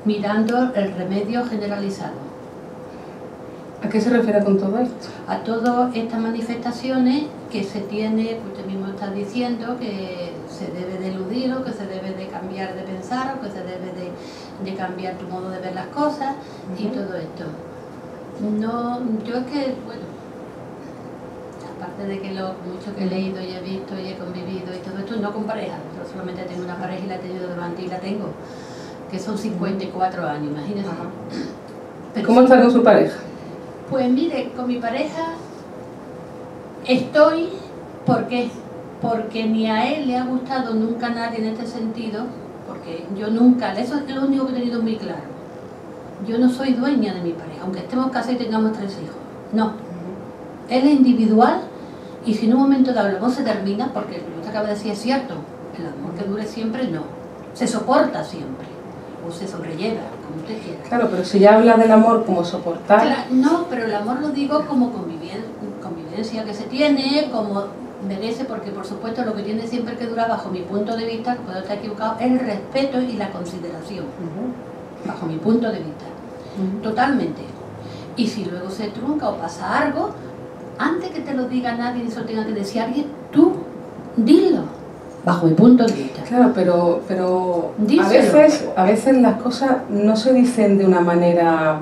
Mirando el remedio generalizado. ¿A qué se refiere con todo esto? A todas estas manifestaciones que se tiene, usted mismo está diciendo que se debe de eludir o que se debe de cambiar de pensar o que se debe de cambiar tu modo de ver las cosas y todo esto. No, yo es que, bueno, aparte de que lo mucho que he leído y he visto y he convivido y todo esto, no con pareja, yo solamente tengo una pareja y la he tenido durante y la tengo, que son 54 años, imagínense. Pero ¿Cómo está con su pareja? Pues mire, con mi pareja estoy, ¿por qué? Porque ni a él le ha gustado nunca a nadie en este sentido, porque yo nunca, eso es lo único que he tenido muy claro. Yo no soy dueña de mi pareja, aunque estemos casados y tengamos 3 hijos, no. Él es individual y si en un momento dado el amor se termina, porque lo que usted acaba de decir es cierto, el amor que dure siempre no, se soporta siempre, o se sobrelleva, como usted quiera. Claro, pero si ya habla del amor como soportar... Claro, no, pero el amor lo digo como convivencia que se tiene, como merece, porque por supuesto lo que tiene siempre que durar, bajo mi punto de vista, que puedo estar equivocado, es el respeto y la consideración, bajo mi punto de vista, totalmente. Y si luego se trunca o pasa algo, antes que te lo diga nadie y eso tenga que decir alguien, tú dilo, bajo mi punto de vista. Claro, pero Díselo. a veces las cosas no se dicen de una manera...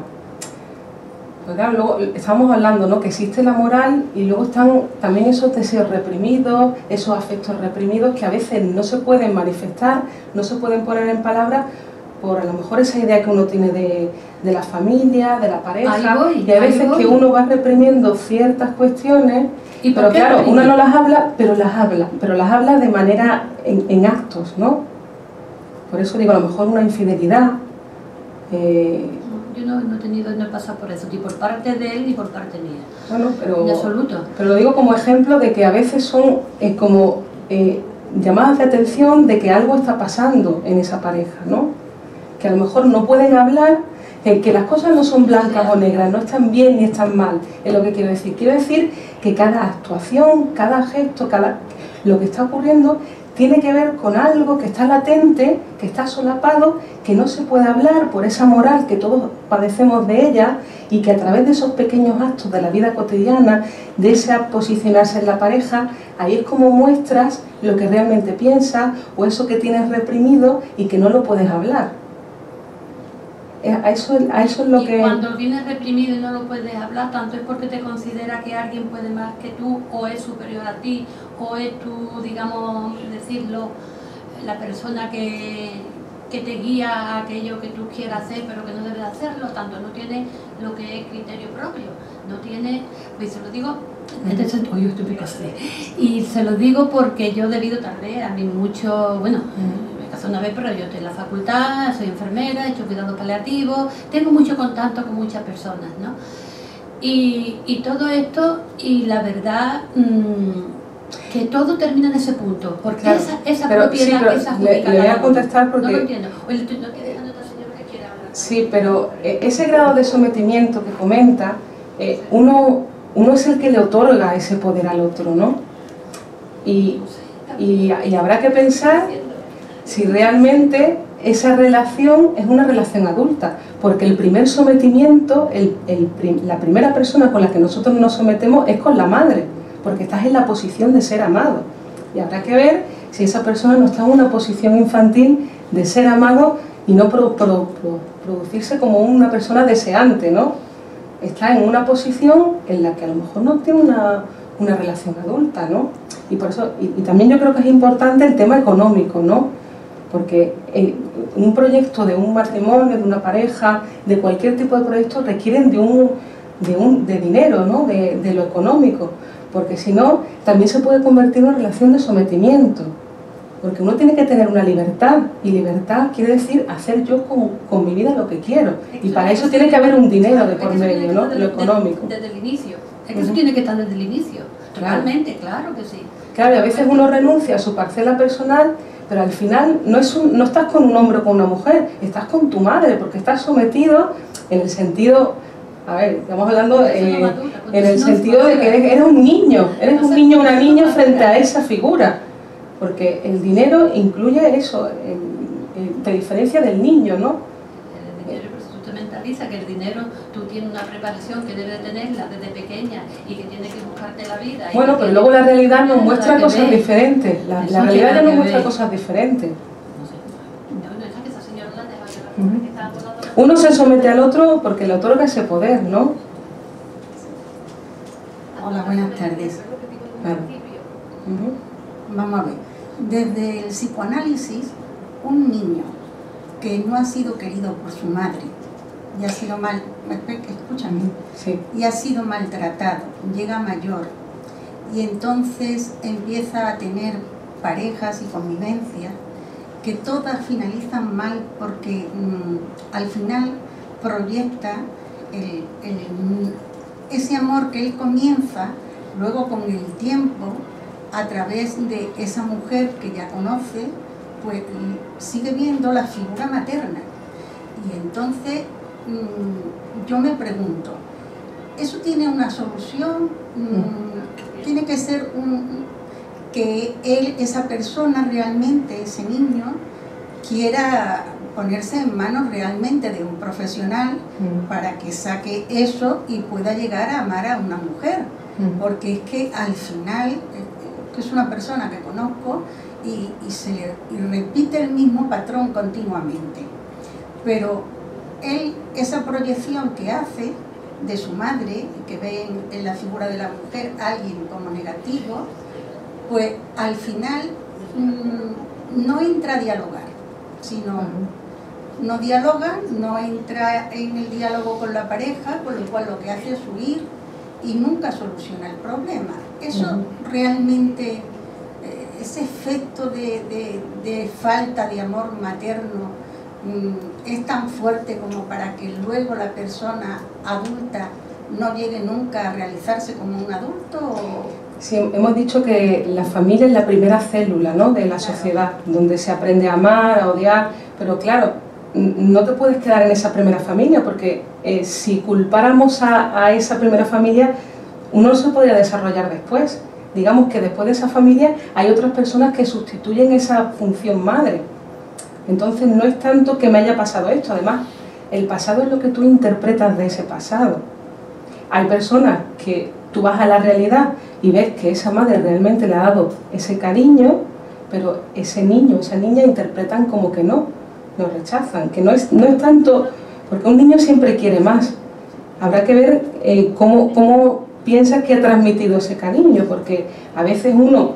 Pues claro, luego estamos hablando, ¿no?, que existe la moral y luego están también esos deseos reprimidos, esos afectos reprimidos que a veces no se pueden manifestar, no se pueden poner en palabras por a lo mejor esa idea que uno tiene de la familia, de la pareja, y hay veces que uno va reprimiendo ciertas cuestiones, pero claro, uno no las habla, pero las habla de manera en actos, ¿no? Por eso digo, a lo mejor una infidelidad. Yo no he pasado por eso, ni por parte de él ni por parte mía. Bueno, pero, en absoluto. Pero lo digo como ejemplo de que a veces son como llamadas de atención de que algo está pasando en esa pareja, ¿no? Que a lo mejor no pueden hablar, que las cosas no son blancas o negras, no están bien ni están mal, es lo que quiero decir. Quiero decir que cada actuación, cada gesto, lo que está ocurriendo tiene que ver con algo que está latente, que está solapado, que no se puede hablar por esa moral que todos padecemos de ella y que a través de esos pequeños actos de la vida cotidiana, de ese posicionarse en la pareja, ahí es como muestras lo que realmente piensas o eso que tienes reprimido y que no lo puedes hablar. a eso es lo que... Y cuando vienes reprimido y no lo puedes hablar, tanto es porque te considera que alguien puede más que tú, o es superior a ti, o es tu, digamos, decirlo, la persona que te guía a aquello que tú quieras hacer, pero que no debes hacerlo, tanto no tiene lo que es criterio propio, no tiene, pues se lo digo, y se lo digo porque yo debido tal vez a mí mucho, bueno, me casé una vez, pero yo estoy en la facultad, soy enfermera, he hecho cuidados paliativos, tengo mucho contacto con muchas personas, ¿no? Y todo esto, y la verdad, que todo termina en ese punto, porque claro, esa pero, propiedad, sí, pero esa le voy a contestar porque... No lo entiendo. Oye, no estoy dejando a esta señora que quiera hablar. Sí, pero ese grado de sometimiento que comenta, uno es el que le otorga ese poder al otro, ¿no? Y habrá que pensar si realmente esa relación es una relación adulta, porque el primer sometimiento, la primera persona con la que nosotros nos sometemos es con la madre, porque estás en la posición de ser amado. Y habrá que ver si esa persona no está en una posición infantil de ser amado y no producirse como una persona deseante, ¿no? Está en una posición en la que a lo mejor no tiene una relación adulta, ¿no? Y por eso, y también yo creo que es importante el tema económico, ¿no? Porque un proyecto de un matrimonio, de una pareja, de cualquier tipo de proyecto requieren de dinero, ¿no? De lo económico, porque si no, también se puede convertir en una relación de sometimiento, porque uno tiene que tener una libertad, y libertad quiere decir hacer yo con mi vida lo que quiero, y para eso tiene que haber un dinero de por medio, ¿no? Lo económico. Desde el inicio, es que eso tiene que estar desde el inicio, totalmente, claro que sí. Claro, y a veces uno renuncia a su parcela personal, pero al final no estás con un hombre o con una mujer, estás con tu madre, porque estás sometido en el sentido, a ver, estamos hablando en el sentido de que eres un niño o una niña frente a esa figura, porque el dinero incluye eso, te diferencia del niño, ¿no? El dinero, pues tú te mentalizas que el dinero, tú tienes una preparación que debes tenerla desde pequeña y que tienes que buscarte la vida. Bueno, pero luego la realidad nos muestra cosas diferentes, la realidad ya nos muestra cosas diferentes. Uno se somete al otro porque le otorga ese poder, ¿no? Hola, buenas tardes. Vamos a ver. Desde el psicoanálisis, un niño que no ha sido querido por su madre y ha sido escúchame, sí, y ha sido maltratado, llega mayor y entonces empieza a tener parejas y convivencia que todas finalizan mal porque al final proyecta ese amor que él comienza luego con el tiempo a través de esa mujer que ya conoce, pues sigue viendo la figura materna. Y entonces yo me pregunto, ¿eso tiene una solución? Tiene que ser que esa persona realmente, ese niño, quiera ponerse en manos realmente de un profesional para que saque eso y pueda llegar a amar a una mujer. Porque es que al final, que es una persona que conozco y repite el mismo patrón continuamente. Pero él, esa proyección que hace de su madre, que ve en la figura de la mujer alguien como negativo, pues al final no entra a dialogar, sino no dialoga, no entra en el diálogo con la pareja, con lo cual lo que hace es huir y nunca soluciona el problema. Eso realmente, ese efecto de falta de amor materno es tan fuerte como para que luego la persona adulta no llegue nunca a realizarse como un adulto. Sí, hemos dicho que la familia es la primera célula, ¿no?, de la sociedad, donde se aprende a amar, a odiar, pero claro, no te puedes quedar en esa primera familia, porque si culpáramos a esa primera familia, uno no se podría desarrollar después. Digamos que después de esa familia hay otras personas que sustituyen esa función madre. Entonces no es tanto que me haya pasado esto, además el pasado es lo que tú interpretas de ese pasado. Hay personas que tú vas a la realidad y ves que esa madre realmente le ha dado ese cariño, pero ese niño, esa niña interpretan como que no, lo rechazan, que no es tanto Porque un niño siempre quiere más. Habrá que ver cómo piensas que ha transmitido ese cariño, porque a veces uno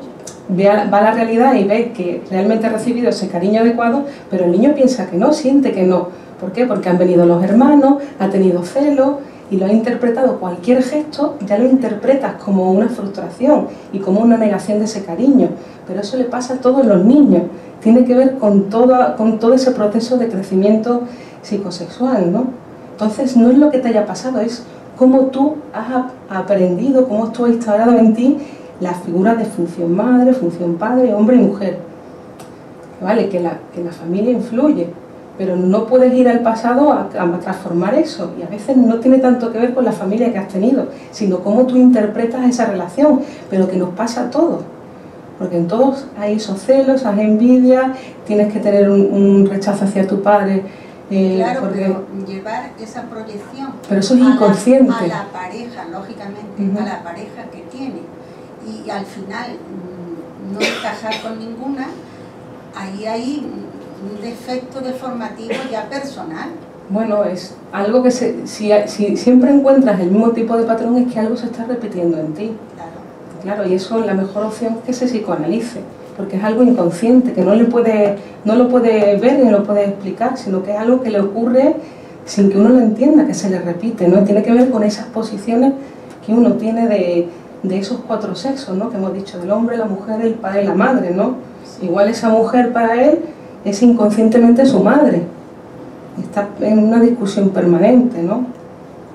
va a la realidad y ve que realmente ha recibido ese cariño adecuado, pero el niño piensa que no, siente que no. ¿Por qué? Porque han venido los hermanos, ha tenido celos y lo ha interpretado. Cualquier gesto ya lo interpretas como una frustración y como una negación de ese cariño, pero eso le pasa a todos los niños. Tiene que ver con todo ese proceso de crecimiento psicosexual, ¿no? Entonces no es lo que te haya pasado, es cómo tú has aprendido, cómo tú has instaurado en ti las figuras de función madre, función padre, hombre y mujer. Vale, que la familia influye, pero no puedes ir al pasado a transformar eso, y a veces no tiene tanto que ver con la familia que has tenido, sino cómo tú interpretas esa relación, pero que nos pasa a todos, porque en todos hay esos celos, esas envidias, tienes que tener un rechazo hacia tu padre. Claro, porque... pero llevar esa proyección pero eso es inconsciente. A la pareja, lógicamente, a la pareja que tiene, y al final no encajar con ninguna, ahí hay un defecto deformativo ya personal. Bueno, es algo que si siempre encuentras el mismo tipo de patrón, es que algo se está repitiendo en ti. Claro, y eso, la mejor opción es que se psicoanalice, porque es algo inconsciente, que no lo puede ver ni lo puede explicar, sino que es algo que le ocurre sin que uno lo entienda, que se le repite, ¿no? Tiene que ver con esas posiciones que uno tiene de esos cuatro sexos, ¿no? Que hemos dicho, del hombre, la mujer, el padre y la madre, ¿no? Igual esa mujer para él es inconscientemente su madre. Está en una discusión permanente, ¿no?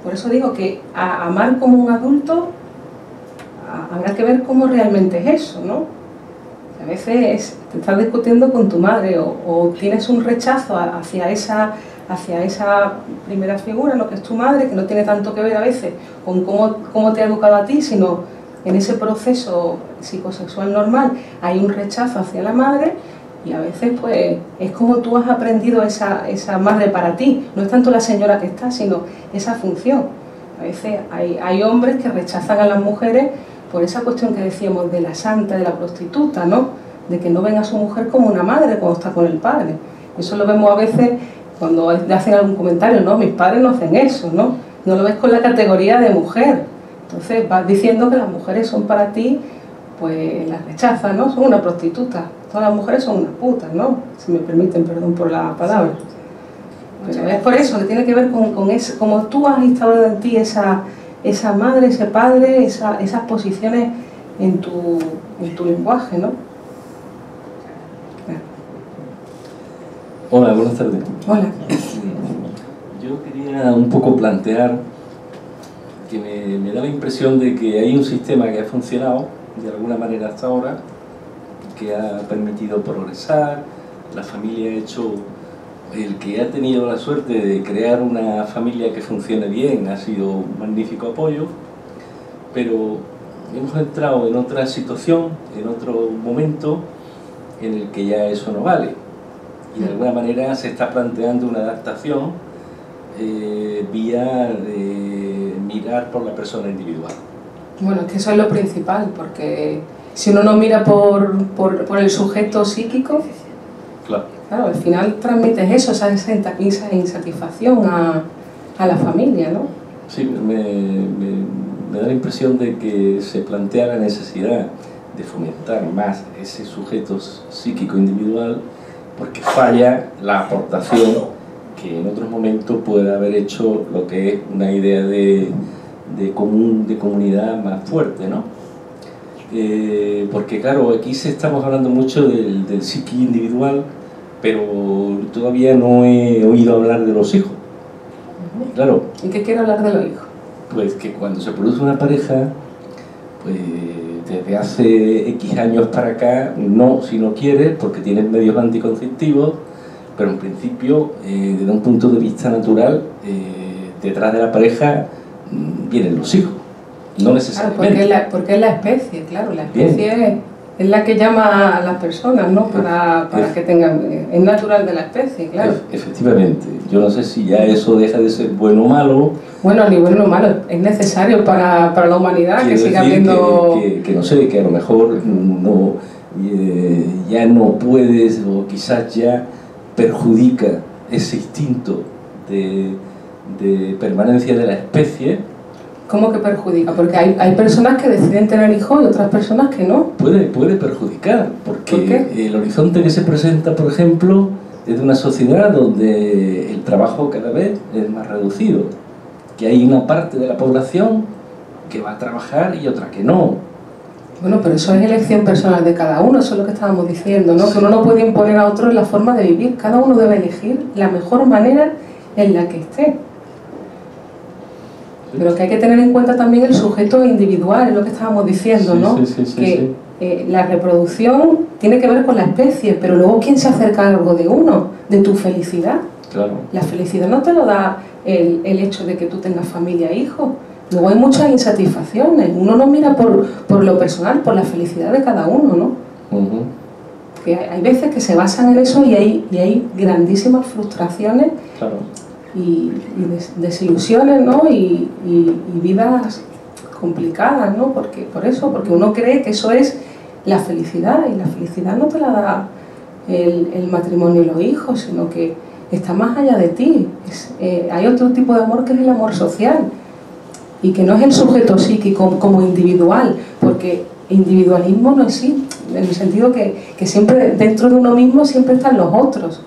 Por eso digo que amar como un adulto habrá que ver cómo realmente es eso, ¿no? A veces te estás discutiendo con tu madre o tienes un rechazo hacia esa primera figura, lo que es tu madre, que no tiene tanto que ver a veces con cómo te ha educado a ti, sino en ese proceso psicosexual normal hay un rechazo hacia la madre, y a veces pues es como tú has aprendido esa madre para ti, no es tanto la señora que está, sino esa función. A veces hay hombres que rechazan a las mujeres por esa cuestión que decíamos de la santa, de la prostituta, ¿no? De que no ven a su mujer como una madre cuando está con el padre. Eso lo vemos a veces cuando le hacen algún comentario, ¿no? Mis padres no hacen eso, ¿no? No lo ves con la categoría de mujer. Entonces vas diciendo que las mujeres son para ti, pues las rechazas, ¿no? Son una prostituta. Todas las mujeres son unas putas, ¿no? Si me permiten, perdón por la palabra. Pero es por eso que tiene que ver con eso, como tú has instaurado en ti esa madre, ese padre, esas posiciones en tu lenguaje, ¿no? Hola, buenas tardes. Hola. Yo quería un poco plantear que me da la impresión de que hay un sistema que ha funcionado de alguna manera hasta ahora, que ha permitido progresar, la familia ha hecho, el que ha tenido la suerte de crear una familia que funcione bien ha sido un magnífico apoyo, pero hemos entrado en otra situación, en otro momento en el que ya eso no vale, y de alguna manera se está planteando una adaptación vía mirar por la persona individual. Bueno, es que eso es lo principal, porque si uno no mira por el sujeto psíquico, claro, al final transmites eso, esa insatisfacción a la familia, ¿no? Sí, me da la impresión de que se plantea la necesidad de fomentar más ese sujeto psíquico individual, porque falla la aportación que en otros momentos puede haber hecho lo que es una idea de comunidad más fuerte, ¿no? Porque claro, aquí estamos hablando mucho del psiqui individual, pero todavía no he oído hablar de los hijos. Claro. ¿Y qué quiero hablar de los hijos? Pues que cuando se produce una pareja, pues desde hace X años para acá, no si no quieres, porque tienes medios anticonceptivos, pero en principio, desde un punto de vista natural, detrás de la pareja vienen los hijos, no necesariamente. Claro, porque es la especie, claro, la especie es la que llama a las personas, ¿no? Para que tengan, es natural de la especie, claro. Efectivamente, yo no sé si ya eso deja de ser bueno o malo. Bueno, ni bueno ni malo, es necesario para la humanidad que siga habiendo... Que no sé, que a lo mejor no, ya no puedes, o quizás ya perjudica ese instinto de permanencia de la especie. ¿Cómo que perjudica? Porque hay personas que deciden tener hijos y otras personas que no. Puede perjudicar, porque ¿Por qué? el horizonte que se presenta, por ejemplo, es de una sociedad donde el trabajo cada vez es más reducido, que hay una parte de la población que va a trabajar y otra que no. Bueno, pero eso es elección personal de cada uno, eso es lo que estábamos diciendo, ¿no? Que uno no puede imponer a otro la forma de vivir, cada uno debe elegir la mejor manera en la que esté. Pero que hay que tener en cuenta también el sujeto individual, es lo que estábamos diciendo, ¿no? Que la reproducción tiene que ver con la especie, pero luego ¿quién se hace cargo de uno? De tu felicidad. Claro. La felicidad no te lo da el hecho de que tú tengas familia e hijos. Luego hay muchas insatisfacciones. Uno no mira por lo personal, por la felicidad de cada uno, ¿no? Que hay veces que se basan en eso y hay grandísimas frustraciones. Claro. Y desilusiones, ¿no? Y vidas complicadas, ¿no? Porque uno cree que eso es la felicidad, y la felicidad no te la da el matrimonio y los hijos, sino que está más allá de ti. Hay otro tipo de amor que es el amor social, y que no es el sujeto psíquico como individual, porque individualismo no existe, en el sentido que siempre dentro de uno mismo siempre están los otros.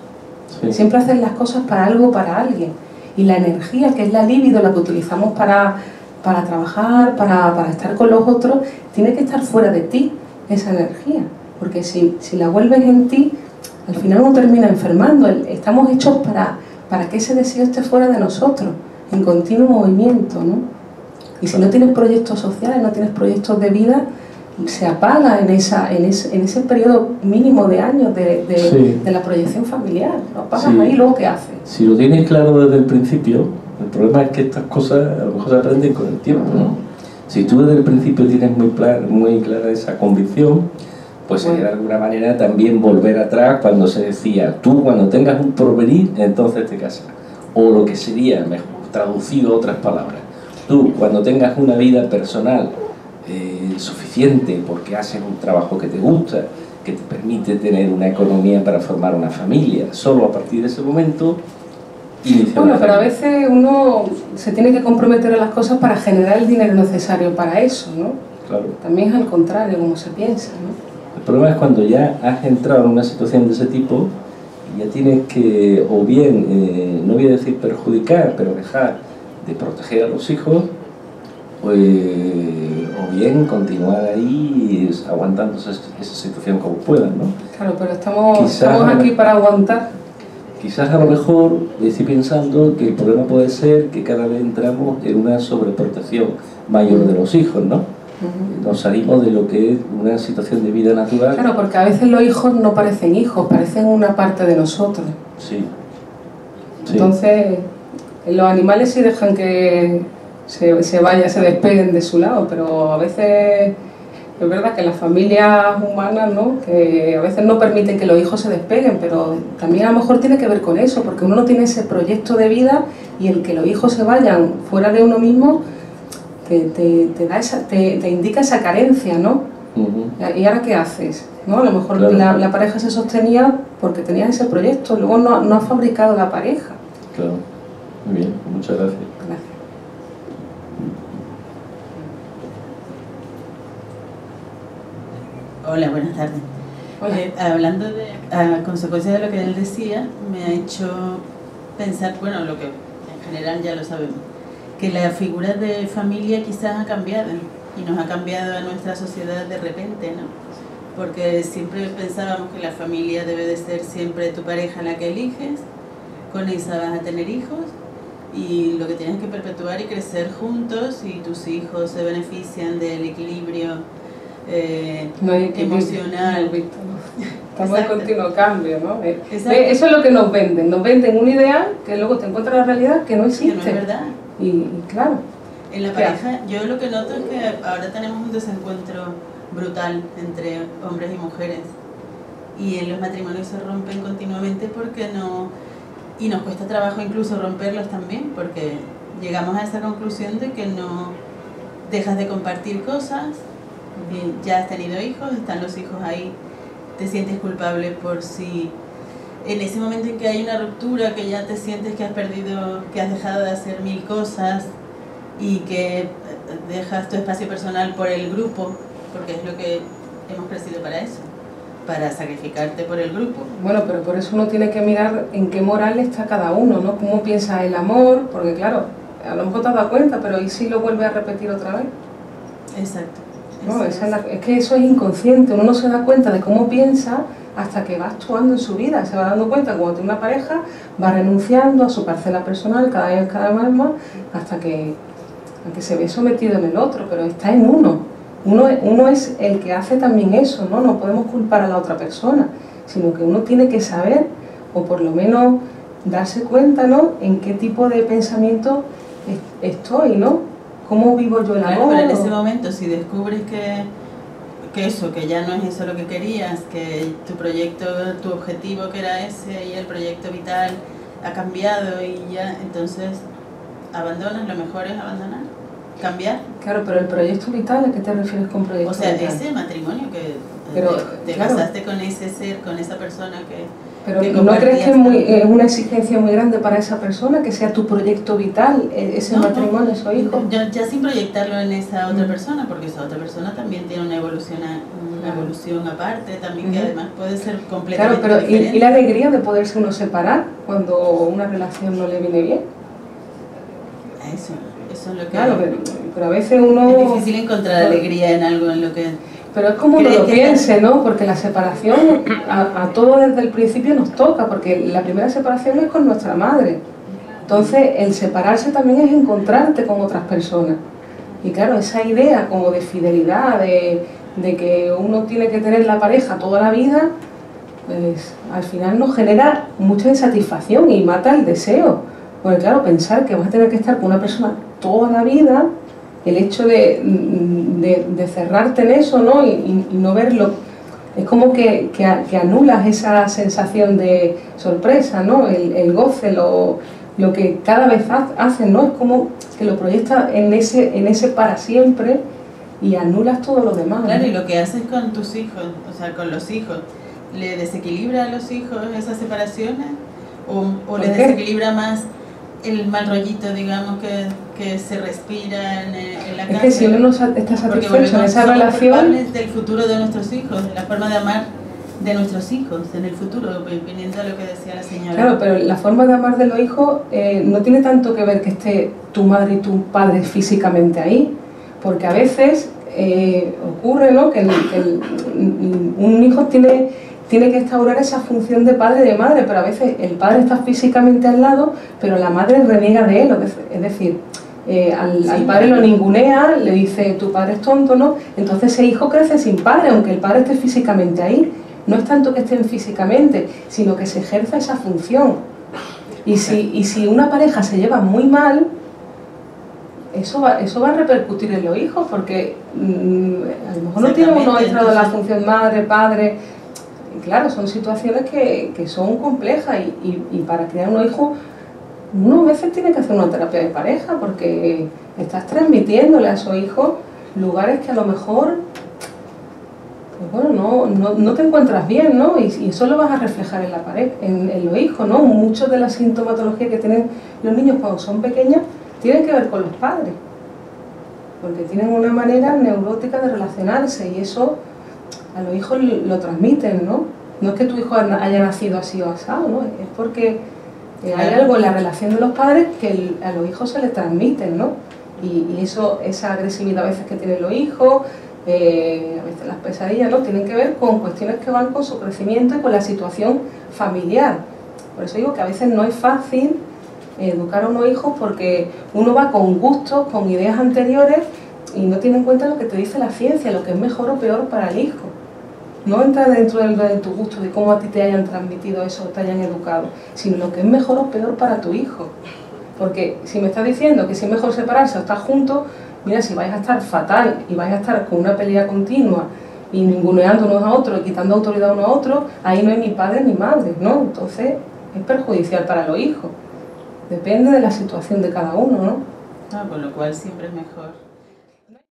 Sí. Siempre hacen las cosas para algo, para alguien. Y la energía, que es la libido, la que utilizamos para trabajar, para estar con los otros, tiene que estar fuera de ti, esa energía. Porque si la vuelves en ti, al final uno termina enfermando. Estamos hechos para que ese deseo esté fuera de nosotros, en continuo movimiento, ¿no? Y si no tienes proyectos sociales, no tienes proyectos de vida, se apaga en ese periodo mínimo de años de la proyección familiar. Lo apagas ahí, luego ¿qué haces? Si lo tienes claro desde el principio, el problema es que estas cosas a lo mejor se aprenden con el tiempo, ¿no? Si tú desde el principio tienes muy clara esa convicción, pues sería de alguna manera también volver atrás cuando se decía, tú cuando tengas un porvenir, entonces te casas. O lo que sería, mejor traducido a otras palabras, tú cuando tengas una vida personal suficiente porque haces un trabajo que te gusta, que te permite tener una economía para formar una familia, solo a partir de ese momento inicia. Bueno, pero a veces uno se tiene que comprometer a las cosas para generar el dinero necesario para eso, ¿no? Claro. También es al contrario, como se piensa, ¿no? El problema es cuando ya has entrado en una situación de ese tipo y ya tienes que, o bien, no voy a decir perjudicar, pero dejar de proteger a los hijos, pues, o bien continuar ahí aguantando esa situación como puedan, ¿no? Claro, pero estamos aquí para aguantar. Quizás a lo mejor estoy pensando que el problema puede ser que cada vez entramos en una sobreprotección mayor de los hijos, ¿no? Nos salimos de lo que es una situación de vida natural. Claro, porque a veces los hijos no parecen hijos, parecen una parte de nosotros. Sí. Entonces, los animales sí dejan que se despeguen de su lado, pero a veces es verdad que las familias humanas, ¿no? Que a veces no permiten que los hijos se despeguen, pero también a lo mejor tiene que ver con eso, porque uno no tiene ese proyecto de vida y el que los hijos se vayan fuera de uno mismo te indica esa carencia, ¿no? ¿Y ahora qué haces? ¿No? A lo mejor claro. la pareja se sostenía porque tenía ese proyecto, luego no ha fabricado la pareja. Claro, muy bien, muchas gracias. Gracias. Hola, buenas tardes. Hola. Hablando de, a consecuencia de lo que él decía, me ha hecho pensar, bueno, lo que en general ya lo sabemos, que la figura de familia quizás ha cambiado y nos ha cambiado a nuestra sociedad de repente, ¿no? Porque siempre pensábamos que la familia debe de ser siempre tu pareja la que eliges, con esa vas a tener hijos y lo que tienes que perpetuar y crecer juntos y tus hijos se benefician del equilibrio emocional. Estamos en continuo cambio, ¿no? Eso es lo que nos venden un ideal que luego te encuentras la realidad que no existe. Que no es verdad. Y claro. En la pareja, yo lo que noto es que ahora tenemos un desencuentro brutal entre hombres y mujeres. Y en los matrimonios se rompen continuamente porque no... Y nos cuesta trabajo incluso romperlos también, porque llegamos a esa conclusión de que no dejas de compartir cosas, ya has tenido hijos, están los hijos ahí, te sientes culpable por si en ese momento en que hay una ruptura, que ya te sientes que has perdido, que has dejado de hacer 1000 cosas y que dejas tu espacio personal por el grupo, porque es lo que hemos crecido para eso, para sacrificarte por el grupo. Bueno, pero por eso uno tiene que mirar en qué moral está cada uno, ¿no? Cómo piensa el amor, porque claro, a lo mejor te has dado cuenta, pero ¿y si lo vuelve a repetir otra vez? Exacto. No, es que eso es inconsciente, uno no se da cuenta de cómo piensa hasta que va actuando en su vida, se va dando cuenta que cuando tiene una pareja va renunciando a su parcela personal cada vez más, hasta que se ve sometido en el otro, pero está en uno. Uno es el que hace también eso, ¿no? No podemos culpar a la otra persona, sino que uno tiene que saber, o por lo menos darse cuenta, ¿no? En qué tipo de pensamiento estoy, ¿no? ¿Cómo vivo yo el amor? Pero en ese momento, si descubres que eso, que ya no es eso lo que querías, que tu proyecto, tu objetivo que era ese y el proyecto vital ha cambiado y ya, entonces abandonas, lo mejor es abandonar, cambiar. Claro, pero el proyecto vital, ¿a qué te refieres con proyecto vital? O sea, ese matrimonio que te casaste con ese ser, con esa persona que... Pero ¿no crees que es una exigencia muy grande para esa persona que sea tu proyecto vital, ese matrimonio, esos hijos? Ya sin proyectarlo en esa otra persona, porque esa otra persona también tiene una evolución aparte, también que además puede ser completamente diferente. ¿Y la alegría de poderse uno separar cuando una relación no le viene bien? Eso es lo que... Claro, pero a veces uno... Es difícil encontrar alegría en algo en lo que... Pero es como uno lo piense, ¿no? Porque la separación a todos desde el principio nos toca, porque la primera separación es con nuestra madre. Entonces, el separarse también es encontrarte con otras personas. Y claro, esa idea como de fidelidad, de que uno tiene que tener la pareja toda la vida, pues al final nos genera mucha insatisfacción y mata el deseo. Porque claro, pensar que vas a tener que estar con una persona toda la vida, el hecho de cerrarte en eso, ¿no? y no verlo, es como que anulas esa sensación de sorpresa, ¿no? El goce, lo que cada vez haces, ¿no? Es como que lo proyectas en ese para siempre y anulas todo lo demás, ¿no? Claro, y lo que haces con tus hijos, o sea, con los hijos, ¿le desequilibra a los hijos esas separaciones? ¿O les desequilibra más el mal rollito, digamos, que se respira en la casa? Es que si uno no está satisfecho en esa relación... del futuro de nuestros hijos, de la forma de amar de nuestros hijos en el futuro, viniendo a lo que decía la señora. Claro, pero la forma de amar de los hijos no tiene tanto que ver que esté tu madre y tu padre físicamente ahí, porque a veces ocurre, ¿no? que un hijo tiene que instaurar esa función de padre y de madre, pero a veces el padre está físicamente al lado, pero la madre reniega de él, es decir, al padre lo ningunea, le dice tu padre es tonto, ¿no? Entonces ese hijo crece sin padre, aunque el padre esté físicamente ahí. No es tanto que estén físicamente, sino que se ejerza esa función. Y si una pareja se lleva muy mal, eso va a repercutir en los hijos, porque a lo mejor no tiene uno entrado en la función madre, padre. Claro, son situaciones que son complejas y para criar unos hijos uno a veces tiene que hacer una terapia de pareja, porque estás transmitiéndole a esos hijos lugares que a lo mejor, pues bueno, no te encuentras bien, ¿no? Y eso lo vas a reflejar en la pareja, en los hijos, ¿no? Muchos de la sintomatología que tienen los niños cuando son pequeños tienen que ver con los padres, porque tienen una manera neurótica de relacionarse y eso a los hijos lo transmiten, ¿no? No es que tu hijo haya nacido así o asado, ¿no? Es porque hay algo en la relación de los padres que a los hijos se les transmiten, ¿no? Y esa agresividad a veces que tienen los hijos, a veces las pesadillas, ¿no? Tienen que ver con cuestiones que van con su crecimiento y con la situación familiar. Por eso digo que a veces no es fácil educar a unos hijos, porque uno va con gustos, con ideas anteriores y no tiene en cuenta lo que te dice la ciencia, lo que es mejor o peor para el hijo. No entra dentro de tu gusto, de cómo a ti te hayan transmitido eso, te hayan educado, sino lo que es mejor o peor para tu hijo. Porque si me estás diciendo que si es mejor separarse o estar juntos, mira, si vais a estar fatal y vais a estar con una pelea continua y ninguneando unos a otros y quitando autoridad unos a otros, ahí no hay ni padres ni madres, ¿no? Entonces es perjudicial para los hijos. Depende de la situación de cada uno, ¿no? Con lo cual siempre es mejor